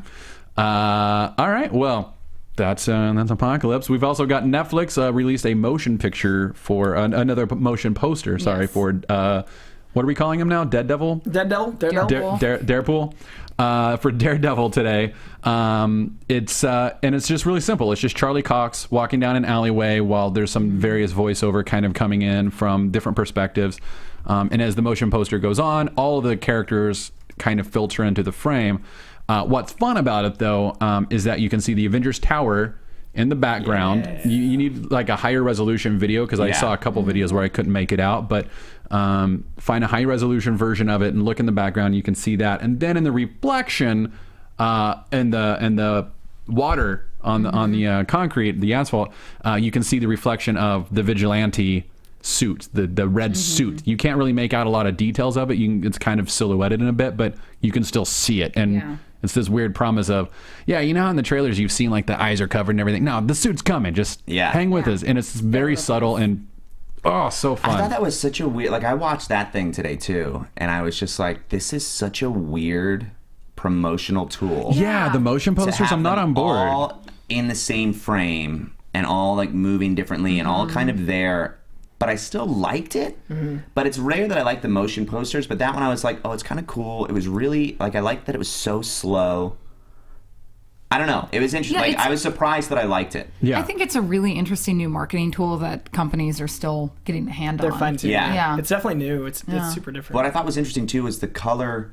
Yeah. All right. Well, that's Apocalypse. We've also got Netflix released a motion picture for another motion poster. Sorry, Yes. for what are we calling him now? Daredevil. Daredevil. Daredevil. Daredevil for Daredevil today. It's just really simple. It's just Charlie Cox walking down an alleyway while there's some various voiceover kind of coming in from different perspectives. And as the motion poster goes on, all of the characters kind of filter into the frame. What's fun about it, though, is that you can see the Avengers Tower in the background. You need like a higher resolution video because I Yeah. saw a couple videos where I couldn't make it out, but find a high resolution version of it and look in the background. You can see that, and then in the reflection and the water on the concrete, the asphalt, you can see the reflection of the vigilante suit, the red suit. You can't really make out a lot of details of it. It's kind of silhouetted in a bit, but you can still see it. And Yeah. it's this weird promise of, yeah, you know how in the trailers you've seen like the eyes are covered and everything. No, the suit's coming. Just hang with us. And it's very subtle and so fun. I thought that was such a weird... Like, I watched that thing today, too, and I was just like, this is such a weird promotional tool. Yeah, the motion To posters. have I'm not them on board. all in the same frame and all like moving differently and all kind of there. But I still liked it. But it's rare that I like the motion posters. But that one I was like, oh, it's kind of cool. It was really like I liked that it was so slow. I don't know. It was interesting. Yeah, like I was surprised that I liked it. Yeah. I think it's a really interesting new marketing tool that companies are still getting a hand They're on. fine too. Yeah. Yeah. It's definitely new. It's super different. What I thought was interesting too was the colors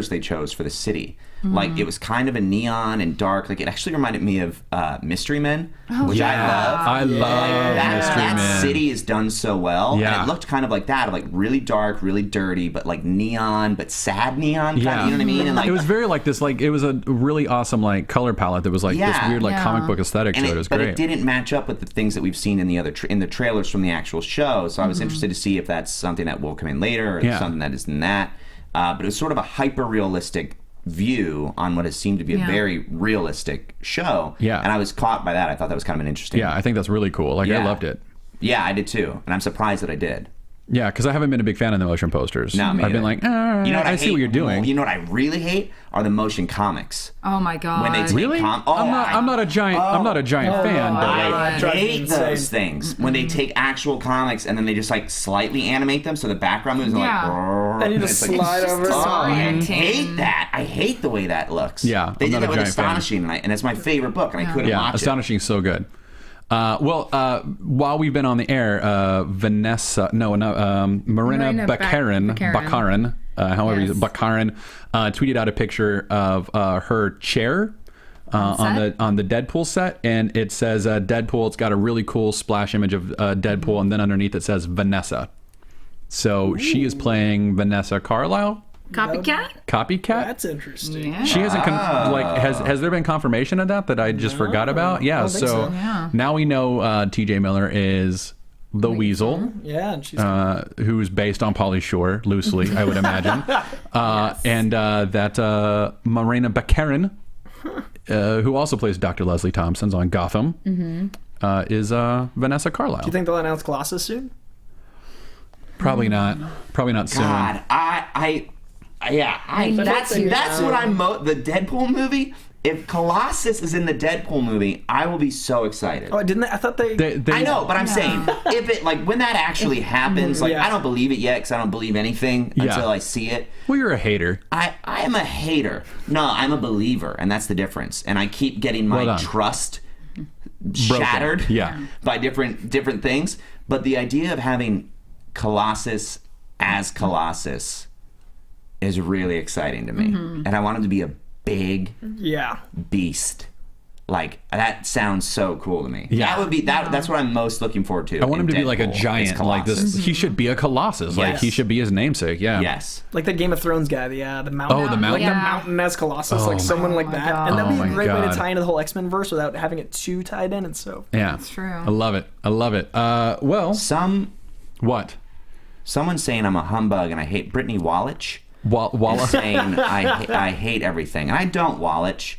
they chose for the city. Like it was kind of a neon and dark. Like it actually reminded me of Mystery Men, which I love. I love Mystery That Men. city is done so well, Yeah. and it looked kind of like that, like really dark, really dirty, but like neon, but sad neon. Kind Yeah. of, you know what I mean? And like It was very like this, like it was a really awesome like color palette that was like this Yeah. weird like Yeah. comic book aesthetic to it. It was but great. it didn't match up with the things that we've seen in the other in the trailers from the actual show. So I was interested to see if that's something that will come in later, or Yeah. something that is in that. But it was sort of a hyper realistic view on what has seemed to be a Yeah. very realistic show. Yeah. And I was caught by that. I thought that was kind of an interesting. Yeah, I think that's really cool. Like I Yeah. loved it. Yeah, I did too, and I'm surprised that I did. Yeah, because I haven't been a big fan of the motion posters. No, me I've been either. like, You know what I see hate what you're doing. You know what I really hate are the motion comics. Oh my god. When they take Really? I'm not a giant fan, but like I drives me hate insane. those things when they take actual comics and then they just like slightly animate them so the background moves and Yeah. like. And you and just it's like, slide over. just I disorienting. hate that. I hate the way that looks. Yeah, they I'm did not a that with giant fan. Astonishing, and it's my favorite book, and I couldn't yeah, watch Astonishing is so good. While we've been on the air, Morena Morena Baccarin, however, Yes. Baccarin tweeted out a picture of her chair on the Deadpool set, and it says Deadpool. It's got a really cool splash image of Deadpool, and then underneath it says Vanessa. So she is playing Vanessa Carlisle. CopyCat? CopyCat. That's interesting. Yeah. She hasn't has there been confirmation of that I just forgot about? Yeah, don't think so. Yeah. now we know TJ Miller is the Weasel, Yeah, and she's who's based on Pauly Shore loosely, I would imagine, and that Morena Baccarin, who also plays Dr. Leslie Thompson's on Gotham, is Vanessa Carlisle. Do you think they'll announce Colossus soon? Probably not. Probably not soon. God, that's what I'm the Deadpool movie. If Colossus is in the Deadpool movie, I will be so excited. Oh, didn't they? I thought they I know, but I'm saying if it like when that actually happens, like Yeah. I don't believe it yet because I don't believe anything Yeah. until I see it. Well, you're a hater. I am a hater. No, I'm a believer, and that's the difference. And I keep getting my Well done. trust shattered Yeah. by different things. But the idea of having Colossus as Colossus is really exciting to me, and I want him to be a big yeah. beast. Like that sounds so cool to me. Yeah. That would be that's what I'm most looking forward to. I want him to be like a Deadpool, is giant, like Colossus. this. He should be a Colossus. Like Yes. he should be his namesake. Yeah. Yes. Like the Game of Thrones guy, the mountain. Oh, the mountain? Like Yeah. the mountain as Colossus, Oh like someone my like that. God. And that'd be Oh a my great way God. to tie into the whole X-Men verse without having it too tied in. And so Yeah. That's true. I love it. I love it. Well, what? Someone's saying I'm a humbug and I hate Brittany Wallach. Walla. Saying I hate everything, and I don't Wallach.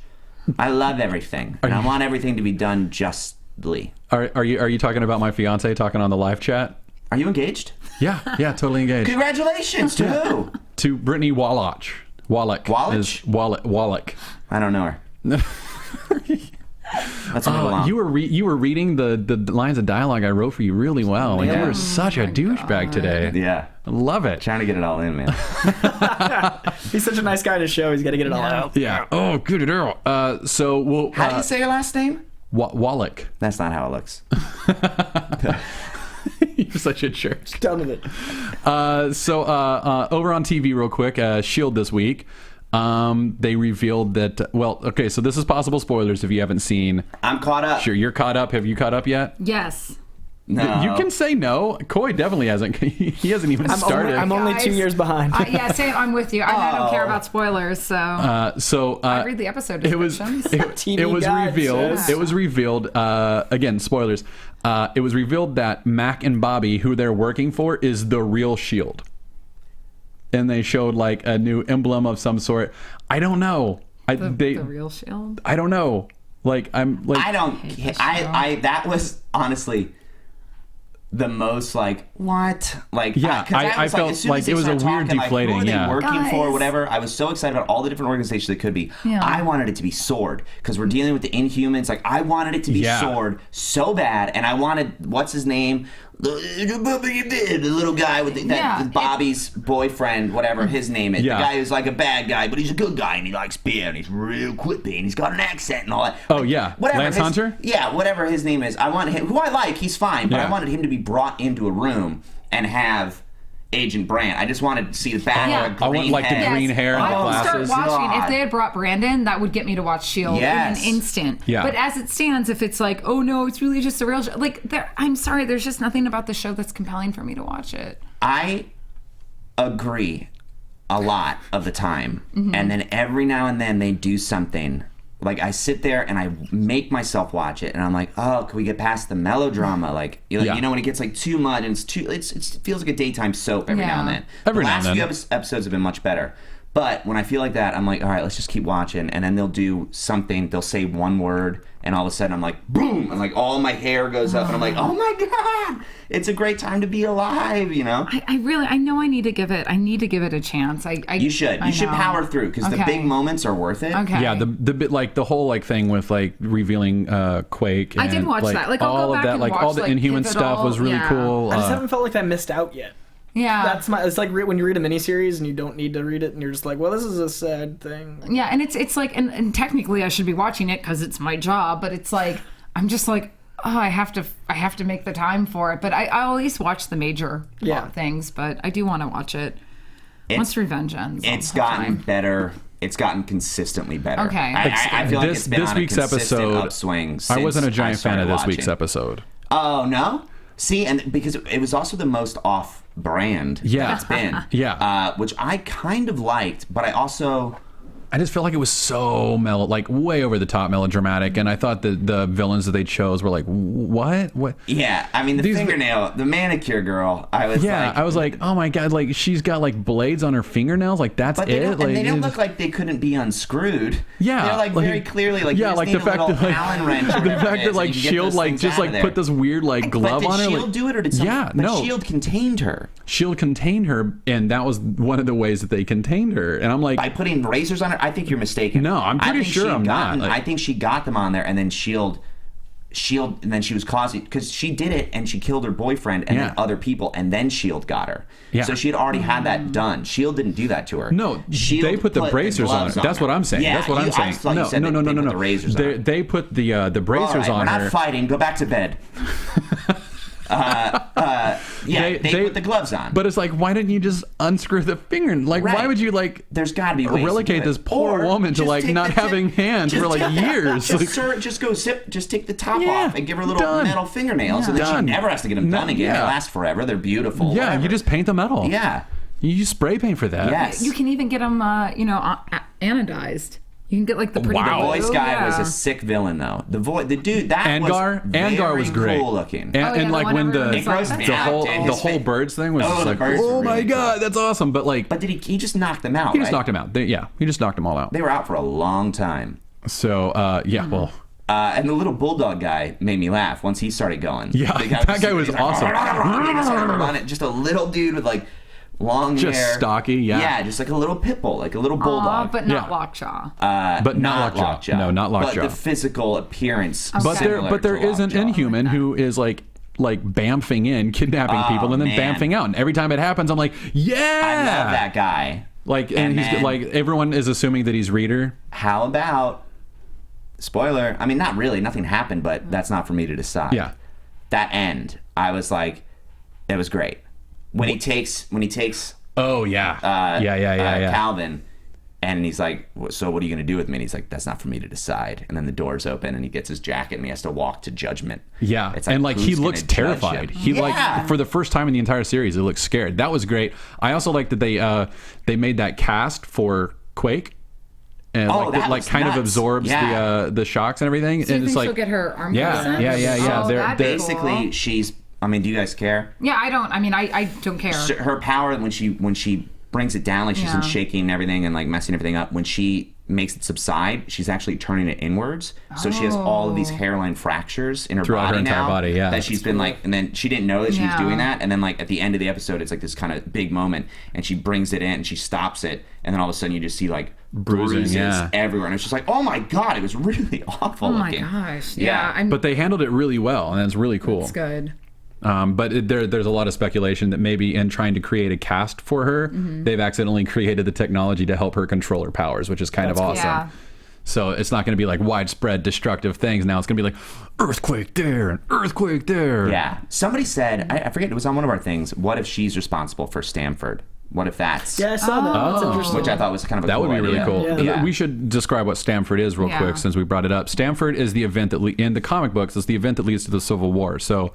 I love everything, and I want everything to be done justly. Are you talking about my fiance talking on the live chat? Are you engaged? Yeah, totally engaged. Congratulations to who? To Brittany Wallach. Wallach. Wallach? Is Wallach. I don't know her. Let's move along. You were reading the lines of dialogue I wrote for you really well. Like, you were such a douchebag today. Yeah, I love it. trying to get it all in, man. he's such a nice guy to show. He's got to get it all out. Yeah. Oh, good girl. So we'll. How do you say your last name? Wallach. That's not how it looks. You're such a jerk. Done with it. So over on TV real quick, S.H.I.E.L.D. this week, they revealed that, well, okay, so this is possible spoilers if you haven't seen. I'm caught up. Sure, you're caught up. Have you caught up yet? Yes. No. You can say no. Coy definitely hasn't. He hasn't even started. I'm only 2 Guys, years behind. Yeah, same. I'm with you. I don't care about spoilers, so I read the episode it was descriptions. it was guide revealed. says. It was revealed. Again, spoilers. It was revealed that Mac and Bobby, who they're working for, is the real S.H.I.E.L.D. And they showed like a new emblem of some sort. I don't know. The real S.H.I.E.L.D. I don't know. Like I'm like I don't. I that was honestly. the most like what like Yeah, 'cause I was, felt as soon like as they it was a started weird talking, deflating, like, who are yeah. they working for, Guys. whatever. I was so excited about all the different organizations that could be. Yeah. I wanted it to be Sword because we're dealing with the Inhumans. Like I wanted it to be Yeah. Sword so bad, and I wanted what's his name, the little guy with Bobby's boyfriend, whatever his name is. Yeah. The guy who's like a bad guy, but he's a good guy and he likes beer and he's real quippy and he's got an accent and all that. Oh, yeah. Lance Hunter? Yeah, whatever his name is. I wanted him, who I like, he's fine, but Yeah. I wanted him to be brought into a room and have Agent Brand. I just wanted to see the back Yeah. of a I want, green like, the head. green hair and the I would start glasses. watching. God. If they had brought Brandon, that would get me to watch S.H.I.E.L.D. Yes. in an instant. Yeah. But as it stands, if it's like, oh no, it's really just a real show, like, I'm sorry, there's just nothing about the show that's compelling for me to watch it. I agree a lot of the time. Mm-hmm. And then every now and then they do something. Like I sit there and I make myself watch it and I'm like, oh, can we get past the melodrama? Like, you know, when it gets like too much and it feels like a daytime soap every now and then. Every the now and last then. few episodes have been much better. But when I feel like that, I'm like, all right, let's just keep watching. And then they'll do something. They'll say one word, and all of a sudden I'm like, boom! And like all my hair goes up, and I'm like, oh my god, it's a great time to be alive, you know. I know I need to give it. I need to give it a chance. You should. You should power through because the big moments are worth it. Okay. Yeah, the bit like the whole like thing with like revealing Quake. I did and, watch like, that. Like, I'll all go of back that, and like watch, all the like, Inhuman Pivotal. stuff was really Yeah. cool. I just haven't felt like that missed out yet. Yeah. It's like when you read a miniseries and you don't need to read it and you're just like, well, this is a sad thing. Yeah, and it's like, and technically I should be watching it because it's my job, but it's like, I'm just like, oh, I have to make the time for it. But I'll at least watch the major things, but I do want to watch it. Once Revenge ends. It's gotten better. It's gotten consistently better. Okay. I feel like it's been this on a week's consistent episode upswing. I wasn't a since giant fan of started this week's watching. episode. Oh no! See, and because it was also the most off-brand that's been. Yeah. Which I kind of liked, but I also I just felt like it was so like way over the top melodramatic, and I thought that the villains that they chose were like, what? Yeah, I mean the manicure girl. I was like, oh my god, like she's got like blades on her fingernails, like that's but it. They don't look like they couldn't be unscrewed. Yeah, they're like very clearly like yeah, like the fact that like Allen wrench the fact that like Shield like just like put this weird like glove on her. Did Shield like, do it or did Shield contained her? Shield contained her, and that was one of the ways that they contained her. And I'm like, by putting razors on her. I think you're mistaken. No, I'm pretty sure I'm not. I think she got them on there, and then Shield, and then she was causing because she did it, and she killed her boyfriend and then other people, and then Shield got her. Yeah. So she had already had that done. Shield didn't do that to her. No, Shield they put the bracers on her. That's what I'm saying. Yeah, That's what I'm saying. I thought you said No. Put the razors on her. They put the bracers All right, on we're her. not fighting. Go back to bed. They put the gloves on. But it's like, why didn't you just unscrew the finger? Like, Right. why would you like? There's got to be ways to do relegate it. this poor Or woman to just like take not the having hands for like years. Like, Just go zip. Just take the top Yeah, off and give her little done. metal fingernails, and then Done. she never has to get them done No, again. yeah. They last forever. They're beautiful. yeah, whatever. you just paint the metal. Yeah. You use spray paint for that. Yes. You can even get them, anodized. You can get like the pretty Wow. blue. Voice guy was yeah. a sick villain though. The dude that Angar was was great. cool looking. And, yeah, and the like one when everyone the was like, "That's the out," whole and the his whole face- birds thing was Oh, just the like, birds were oh my really god, cool. that's awesome. But like, But did he just knocked them out? he just right? knocked them out. He just knocked them all out. They were out for a long time. So well. And the little bulldog guy made me laugh once he started going. Yeah, The that guy was he's like, awesome. just a little dude with like long Just hair. stocky, yeah. Yeah, just like a little pit bull, like a little Aw, bulldog. but not Yeah. Lockjaw. But not Lockjaw. No, not Lockjaw. But the physical appearance. But there to is an Lockjaw. Inhuman who is like bamfing in, kidnapping people, and then man. bamfing out. And every time it happens, I'm like, yeah, I love that guy. Like, And and he's then- like, everyone is assuming that he's Reader. How about spoiler? I mean, not really. Nothing happened, but that's not for me to decide. Yeah. That end, I was like, it was great. When he takes Oh yeah, yeah. Calvin, and he's like, so what are you going to do with me? And he's like, that's not for me to decide. And then the doors open, and he gets his jacket, and he has to walk to judgment. Yeah, It's and like he who's looks gonna judge terrified. him? He Yeah. like for the first time in the entire series, he looks scared. That was great. I also like that they made that cast for Quake, and like that it like was kind of nuts. absorbs Yeah. the shocks and everything. So you and it's think like she'll get her arm yeah, pierced? yeah. Oh, They're that'd be Basically, cool. she's. I mean, do you guys care? Yeah, I don't. I mean, I don't care. Her power when she brings it down, like she's Yeah. shaking everything and like messing everything up. When she makes it subside, she's actually turning it inwards. So she has all of these hairline fractures in her Throughout body her entire now body, yeah. that she's been like, and then she didn't know that she was doing that. And then like at the end of the episode, it's like this kind of big moment, and she brings it in and she stops it, and then all of a sudden you just see like bruises everywhere, and it's just like, oh my god, it was really awful looking. Oh my gosh. Yeah. But they handled it really well, and it's really cool. It's good. But there's a lot of speculation that maybe in trying to create a cast for her, they've accidentally created the technology to help her control her powers, which is kind of awesome. Yeah. So it's not going to be like widespread destructive things. Now it's going to be like earthquake there and earthquake there. Yeah. Somebody said, I forget, it was on one of our things, what if she's responsible for Stanford? What if that's... Yeah, I saw that. That's interesting. Which I thought was kind of a That cool would be really idea. cool. Yeah. We should describe what Stanford is real quick since we brought it up. Stanford is the event that, in the comic books, is the event that leads to the Civil War. So...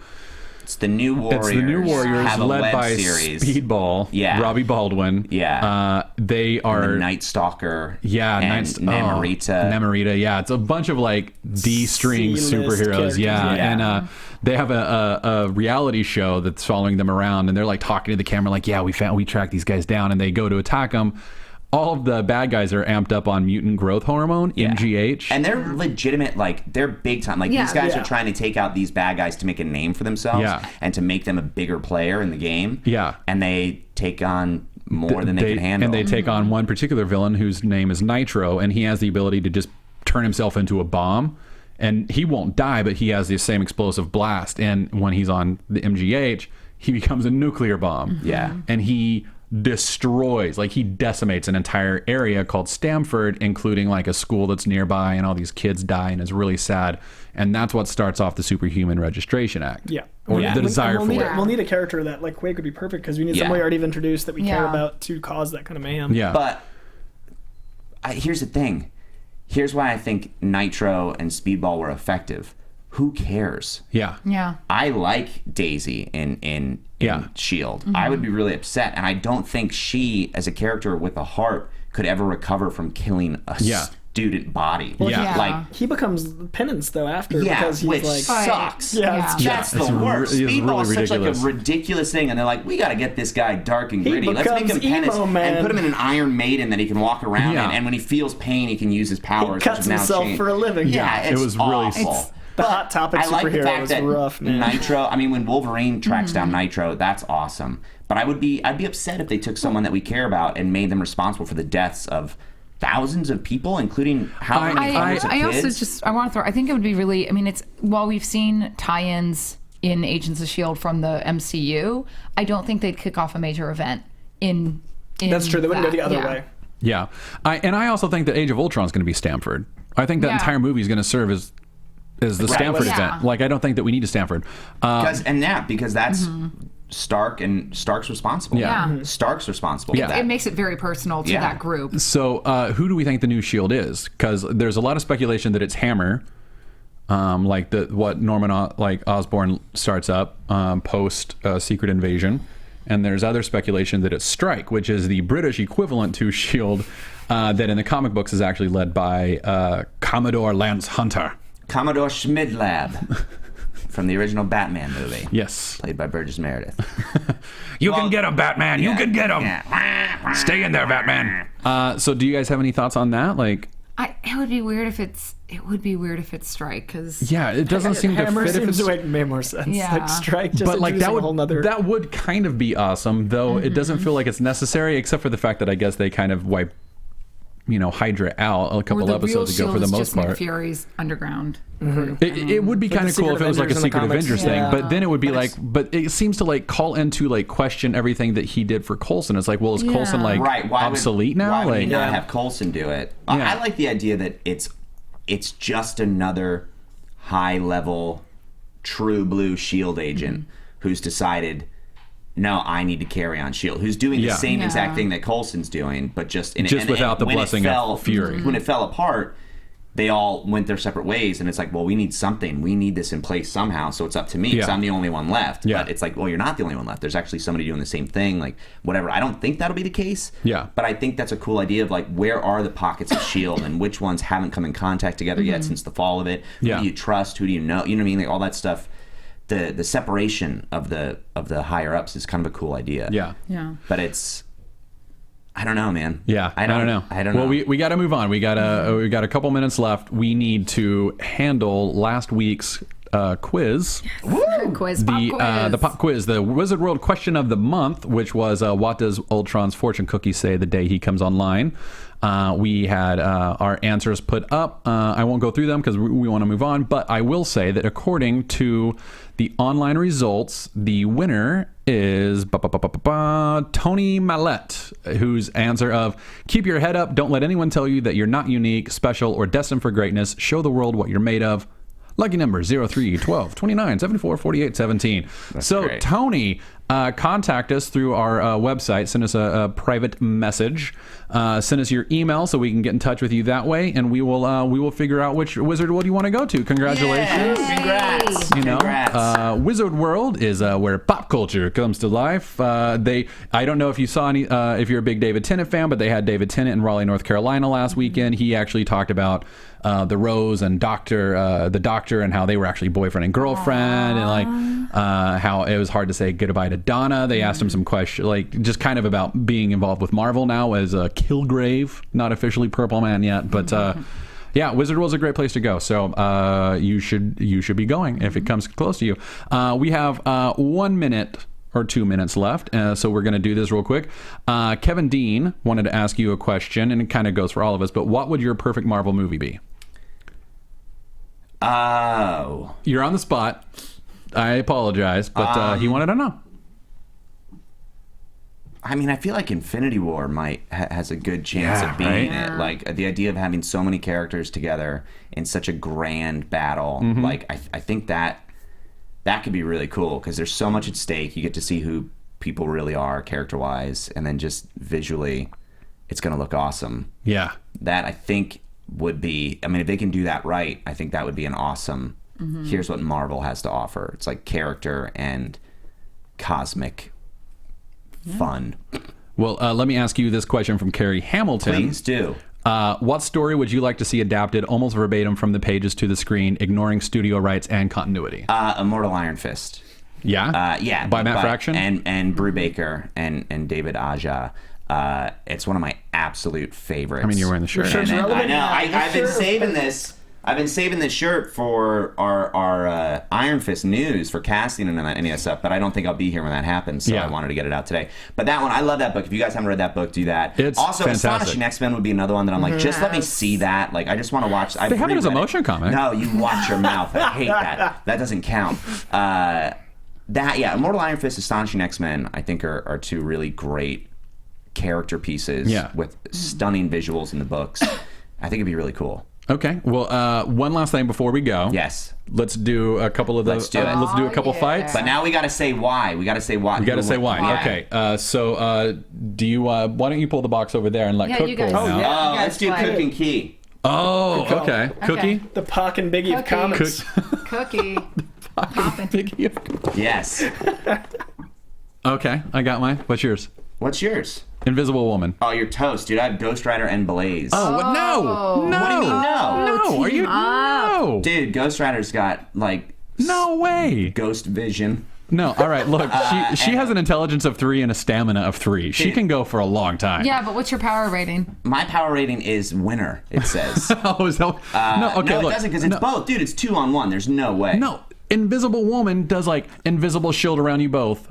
It's the New Warriors. It's the New Warriors, have a led web by series. Speedball, Robbie Baldwin. Yeah. They are... And the Night Stalker. Yeah, and Namorita. Namorita, yeah. It's a bunch of like D-string C-list superheroes. characters, Yeah. yeah. And they have a reality show that's following them around, and they're like talking to the camera like, yeah, we tracked these guys down, and they go to attack them. All of the bad guys are amped up on mutant growth hormone, MGH. And they're legitimate, like, they're big time. Like, these guys are trying to take out these bad guys to make a name for themselves and to make them a bigger player in the game. Yeah. And they take on more than they can handle. And they take on one particular villain whose name is Nitro, and he has the ability to just turn himself into a bomb. And he won't die, but he has the same explosive blast. And when he's on the MGH, he becomes a nuclear bomb. Yeah. And he destroys, like he decimates an entire area called Stamford, including like a school that's nearby, and all these kids die, and it's really sad. And that's what starts off the Superhuman Registration Act. Yeah. Or the desire for it. We'll need a character that, like, Quake would be perfect, because we need somebody already introduced that we care about to cause that kind of mayhem. Yeah. But here's the thing. Here's why I think Nitro and Speedball were effective. Who cares? Yeah. Yeah. I like Daisy in S.H.I.E.L.D. I would be really upset, and I don't think she, as a character with a heart, could ever recover from killing a student body. Like, he becomes penance though after, because he's which like sucks. That's the worst. Speedball is such like a ridiculous thing, and they're like, we got to get this guy dark and gritty. Let's make him penance and put him in an Iron Maiden that he can walk around in, and when he feels pain, he can use his powers. He cuts himself for a living. Yeah, it was awful. really. The Hot Topic I like the superhero fact is that rough, man. Nitro, I mean, when Wolverine tracks down Nitro, that's awesome. But I'd be upset if they took someone that we care about and made them responsible for the deaths of thousands of people, including how many hundreds of kids. I want to throw, I think it would be really, I mean, while we've seen tie-ins in Agents of S.H.I.E.L.D. from the MCU, I don't think they'd kick off a major event in That's true. They wouldn't go the other way. Yeah. I also think that Age of Ultron is going to be Stanford. I think that entire movie is going to serve as the Stanford event. Like, I don't think that we need a Stanford. Because that's Stark, and Stark's responsible. Stark's responsible for that. It makes it very personal to that group. So who do we think the new S.H.I.E.L.D. is? Because there's a lot of speculation that it's Hammer, like what Norman Osborn starts up post Secret Invasion. And there's other speculation that it's Strike, which is the British equivalent to S.H.I.E.L.D. That in the comic books is actually led by Commodore Lance Hunter. Commodore Schmidlab from the original Batman movie. Yes. Played by Burgess Meredith. You can get him, Batman. You can get him. Yeah. Stay in there, Batman. So do you guys have any thoughts on that? Like, it would be weird if it's Strike, because it doesn't seem to Hammer fit. Seems to make more sense. Yeah. Like Strike, just but like that would kind of be awesome, though. It doesn't feel like it's necessary, except for the fact that I guess they kind of wipe Hydra out a couple episodes ago for the most part. Nick Fury's underground. It would be kind of cool if it was like a Secret Avengers thing, but then it would be but it seems to like call into like question everything that he did for Coulson. It's like, well, is Coulson like obsolete now? Why would like, he not have Coulson do it? I like the idea that it's just another high level, true blue S.H.I.E.L.D. agent who's decided, no, I need to carry on S.H.I.E.L.D., who's doing the same exact thing that Coulson's doing, but just without the blessing of Fury. When it fell apart, they all went their separate ways, and it's like, well, we need something. We need this in place somehow, so it's up to me, because I'm the only one left. Yeah. But it's like, well, you're not the only one left. There's actually somebody doing the same thing, like, whatever. I don't think that'll be the case. Yeah. But I think that's a cool idea of, like, where are the pockets of S.H.I.E.L.D., and which ones haven't come in contact together yet since the fall of it? Who do you trust? Who do you know? You know what I mean? Like, all that stuff. The separation of the higher ups is kind of a cool idea. Yeah. Yeah. But it's, I don't know, man. Yeah, I don't know. Well, we got to move on. We got a couple minutes left. We need to handle last week's quiz. Quiz. The pop quiz, the Wizard World question of the month, which was what does Ultron's fortune cookie say the day he comes online? We had our answers put up. I won't go through them because we want to move on, but I will say that according to the online results, the winner is Tony Mallette, whose answer of keep your head up, don't let anyone tell you that you're not unique, special, or destined for greatness. Show the world what you're made of. Lucky number 03, 12, 29, 74, 48, 17. So great. Tony, contact us through our website. Send us a private message. Send us your email so we can get in touch with you that way, and we will figure out which Wizard World you want to go to. Congratulations! Yay. Congrats! Congrats. Wizard World is where pop culture comes to life. I don't know if you saw any, if you're a big David Tennant fan, but they had David Tennant in Raleigh, North Carolina last weekend. He actually talked about the Rose and the Doctor, and how they were actually boyfriend and girlfriend, and how it was hard to say goodbye to Donna. They asked him some questions, just kind of about being involved with Marvel now as Kilgrave, not officially Purple Man yet, but yeah, Wizard World's a great place to go. So you should be going if it comes close to you. We have 1 minute or 2 minutes left, so we're going to do this real quick. Kevin Dean wanted to ask you a question, and it kind of goes for all of us, but what would your perfect Marvel movie be? Oh. You're on the spot. I apologize, but he wanted to know. I mean, I feel like Infinity War has a good chance of being it. Like, the idea of having so many characters together in such a grand battle, I think that could be really cool, because there's so much at stake. You get to see who people really are character-wise, and then just visually, it's going to look awesome. Yeah. That, I think, would be... I mean, if they can do that right, I think that would be an awesome... Here's what Marvel has to offer. It's like character and cosmic fun. Well, let me ask you this question from Carrie Hamilton. Please do. What story would you like to see adapted almost verbatim from the pages to the screen, ignoring studio rights and continuity? Immortal Iron Fist. Yeah? Yeah. By Matt Fraction? And Brew Baker and David Aja. It's one of my absolute favorites. I mean, you're wearing the shirt. I know. I've been saving this. I've been saving this shirt for our Iron Fist news for casting and any of that stuff, but I don't think I'll be here when that happens, so I wanted to get it out today. But that one, I love that book. If you guys haven't read that book, do that. It's also, fantastic. Astonishing X-Men would be another one that I'm like, just let me see that. Like, I just want to watch. They have it as a motion comic. No, you watch your mouth. I hate that. That doesn't count. Immortal Iron Fist, Astonishing X-Men, I think are two really great character pieces with stunning visuals in the books. I think it'd be really cool. Okay. Well, one last thing before we go. Yes. Let's do a couple of those. Let's do it. Let's do a couple fights. But now we got to say why. We got to say why. We got to say why. Yeah. Okay. So, do you? Why don't you pull the box over there and let Cook pull it out? Let's do Cook and Key. Oh, okay. Cookie. The Pock and Biggie of comics. Cookie. Biggie of Yes. Okay, I got mine. What's yours? What's yours? Invisible Woman. Oh, you're toast, dude. I have Ghost Rider and Blaze. Oh, what? No. What do you mean no? No. Are you? No. Dude, Ghost Rider's got no way. Ghost vision. No, all right, look, she has an intelligence of 3 and a stamina of 3. She can go for a long time. Yeah, but what's your power rating? My power rating is winner, it says. Oh, is that... no, okay, no, look. It doesn't, because it's both. Dude, it's 2-on-1. There's no way. No, Invisible Woman does, invisible shield around you both.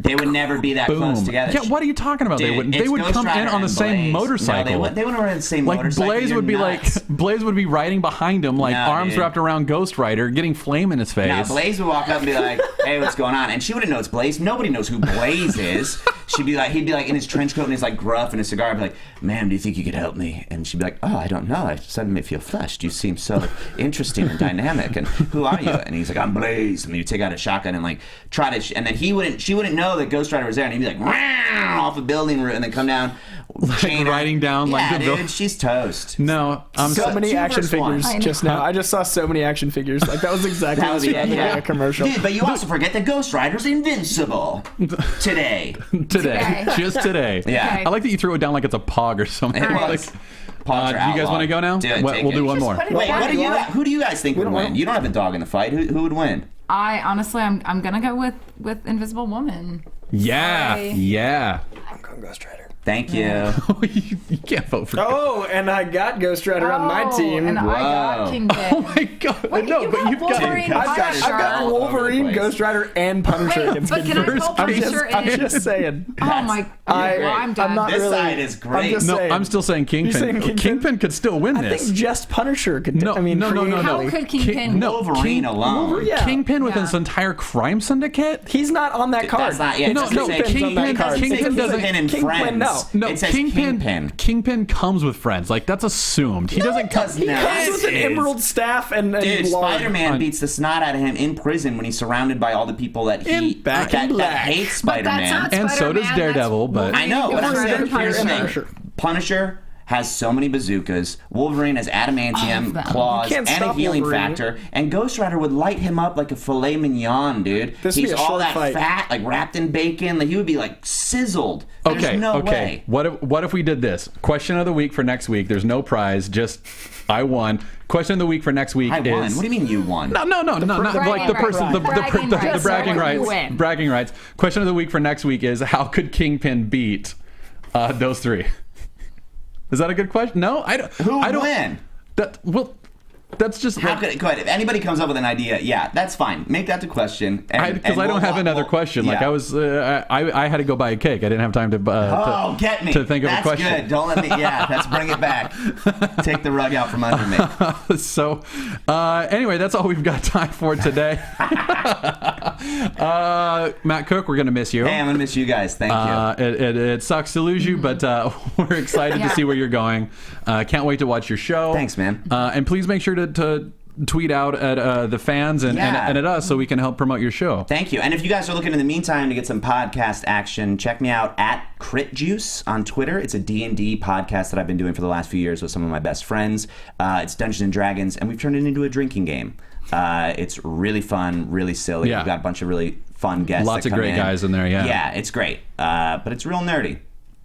They would never be that close together. Yeah, what are you talking about? Dude, they would come in on the same motorcycle. No, they wouldn't ride the same motorcycle. Blaze would be riding behind him, arms wrapped around Ghost Rider, getting flame in his face. Now Blaze would walk up and be like, "Hey, what's going on?" And she wouldn't know it's Blaze. Nobody knows who Blaze is. He'd be like in his trench coat and his gruff and his cigar. I'd be like, "Ma'am, do you think you could help me?" And she'd be like, "Oh, I don't know. I suddenly feel flushed. You seem so interesting and dynamic. And who are you?" And he's like, "I'm Blaze." And you take out a shotgun and try to, and then she wouldn't know that Ghost Rider was there. And he'd be like, "Wow," off a building roof, and then come down, riding down dude, she's toast. No, I'm so many action figures just now. I just saw so many action figures. That was exactly what was a commercial. Dude, but you also forget that Ghost Rider's invincible today. Just today. Yeah. Okay. I like that you threw it down like it's a pog or something. It was. Do you guys want to go now? We'll do one more. Wait, who do you guys think would win? You don't have a dog in the fight. Who would win? Honestly, I'm gonna go with Invisible Woman. Yeah. I'm going Ghost Rider. Thank you. You can't vote for. Oh, and I got Ghost Rider on my team. And I got Kingpin. Oh my god! Wait, no, you but got you've got. Wolverine, I've got all over the Wolverine, place. Ghost Rider, and Punisher Wait, against but can I Kingpin. call Punisher I'm in? just saying. Oh my god. Well, I'm done. I'm not This really, side is great. I'm just No, saying. I'm still saying Kingpin. You're saying Kingpin? Kingpin could still win I this. think just Punisher could. No, no. How could Kingpin? Wolverine alone. Yeah. Kingpin with Yeah. his entire crime syndicate. He's not on that card. That's not. Yeah, No, it doesn't no, say Kingpin- on that card. Kingpin It says doesn't- Kingpin and Kingpin, friends. no. It says Kingpin comes with friends. Like that's assumed. He doesn't come. does not. Comes with an emerald staff and Dude, large- Spider-Man beats the snot out of him in prison when he's surrounded by all the people that Back in that Black. hate But that's Spider-Man. not And so does Spider-Man, Daredevil, that's but- I know, but I'm Wolverine saying and here's the Punisher. thing. Punisher has so many bazookas. Wolverine has All of adamantium, them. claws, You can't and a stop healing Wolverine. factor. And Ghost Rider would light him up like a filet mignon, dude. This would He's be a all short that fight. fat, like wrapped in bacon. Like he would be like sizzled. Okay, There's no okay. way. What if we did this? Question of the week for next week. There's no prize. Just I won. Question of the week for next week I is. won. What do you mean you won? No, not like the person, the Bragging rights. bragging So rights. you win. Bragging rights. Question of the week for next week is how could Kingpin beat those three? Is that a good question? No, I don't. Who I don't win? That's just. How could it? Go ahead. If anybody comes up with an idea, yeah, that's fine. Make that the question. Because I don't have another question. Like yeah. I was, I had to go buy a cake. I didn't have time to. Get me. To think of that's a question. Good. Don't let me. Yeah, let's bring it back. Take the rug out from under me. So, anyway, that's all we've got time for today. Matt Cook, we're gonna miss you. Hey, I'm gonna miss you guys. Thank you. It sucks to lose you, but we're excited to see where you're going. Can't wait to watch your show. Thanks, man. And please make sure to tweet out at the fans and at us so we can help promote your show. Thank you. And if you guys are looking in the meantime to get some podcast action, check me out at Crit Juice on Twitter. It's a D&D podcast that I've been doing for the last few years with some of my best friends. It's Dungeons and Dragons, and we've turned it into a drinking game. It's really fun, really silly. Yeah. We've got a bunch of really fun guests. Lots that of come great guys in there, yeah. Yeah, it's great. But it's real nerdy.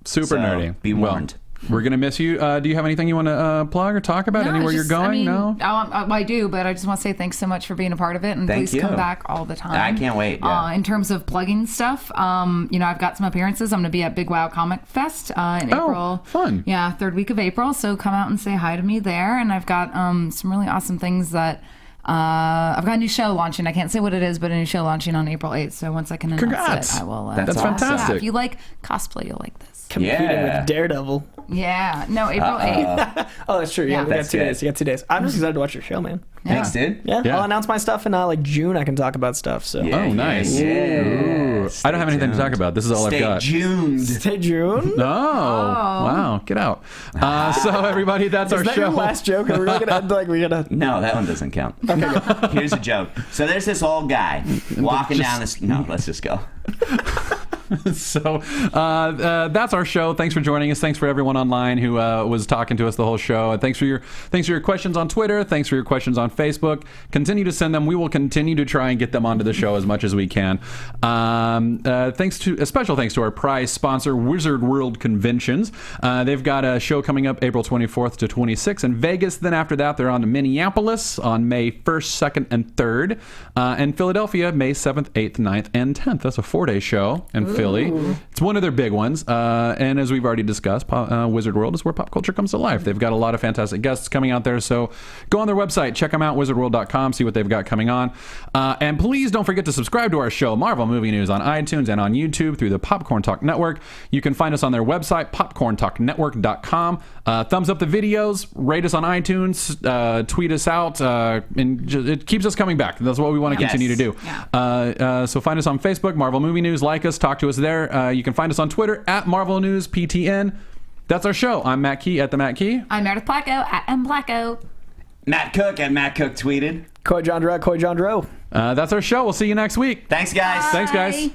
Super So, nerdy. be warned. We're gonna miss you. Do you have anything you want to plug or talk about? Anywhere you're going? No. I do, but I just want to say thanks so much for being a part of it, and Thank please you. come back all the time. I can't wait, yeah. In terms of plugging stuff, I've got some appearances. I'm going to be at Big Wow Comic Fest in April. Fun. Yeah, third week of April. So come out and say hi to me there. And I've got some really awesome things that. I've got a new show launching. I can't say what it is, but a new show launching on April 8th. So once I can announce Congrats. it, I will. That's awesome. fantastic. Yeah, if you like cosplay, you'll like this. competing Yeah. with Daredevil. Yeah. No, April 8th. Oh, that's true. Yeah, Yeah. we got That's 2 good. days. You got 2 days. I'm just excited to watch your show, man. Thanks, dude. Yeah, Yeah. I'll announce my stuff in like June. I can talk about stuff. So Yeah, Oh, nice. Yeah. Ooh. I don't have anything to talk about. This is all Stay I've got. tuned. stay June. Oh, wow. Get out. So, everybody, that's our Is that show. your last joke? Are we really gonna like we gotta? No, that one doesn't count. Here's a joke. So there's this old guy walking down this. No, let's just go. So that's our show. Thanks for joining us. Thanks for everyone online who was talking to us the whole show. And thanks for your questions on Twitter. Thanks for your questions on Facebook. Continue to send them. We will continue to try and get them onto the show as much as we can. A special thanks to our prize sponsor, Wizard World Conventions. They've got a show coming up April 24th to 26th in Vegas. Then after that, they're on to Minneapolis on May 1st, 2nd, and 3rd. And Philadelphia, May 7th, 8th, 9th, and 10th. That's a 4-day show in Philly. It's one of their big ones. And as we've already discussed, Wizard World is where pop culture comes to life. They've got a lot of fantastic guests coming out there. So go on their website, check them out, wizardworld.com, see what they've got coming on. And please don't forget to subscribe to our show, Marvel Movie News, on iTunes and on YouTube through the Popcorn Talk Network. You can find us on their website, popcorntalknetwork.com. Thumbs up the videos, rate us on iTunes, tweet us out, and it keeps us coming back. That's what we want to continue to do. Yeah. So find us on Facebook, Marvel Movie News, like us, talk to us there. You can find us on Twitter at Marvel News PTN. That's our show. I'm Matt Key at the Matt Key. I'm Meredith Placko at mplacko. Matt Cook at Matt Cook tweeted. Coy Jandreau, Coy Jandreau. That's our show. We'll see you next week. Thanks, guys. Thanks, guys.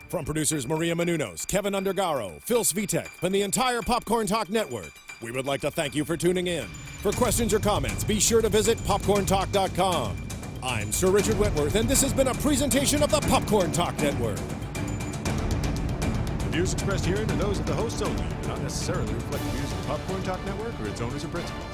From producers Maria Menounos, Kevin Undergaro, Phil Svitek, and the entire Popcorn Talk Network, we would like to thank you for tuning in. For questions or comments, be sure to visit popcorntalk.com. I'm Sir Richard Wentworth, and this has been a presentation of the Popcorn Talk Network. The views expressed herein are those of the hosts only, and not necessarily reflect the views of the Popcorn Talk Network or its owners or principals.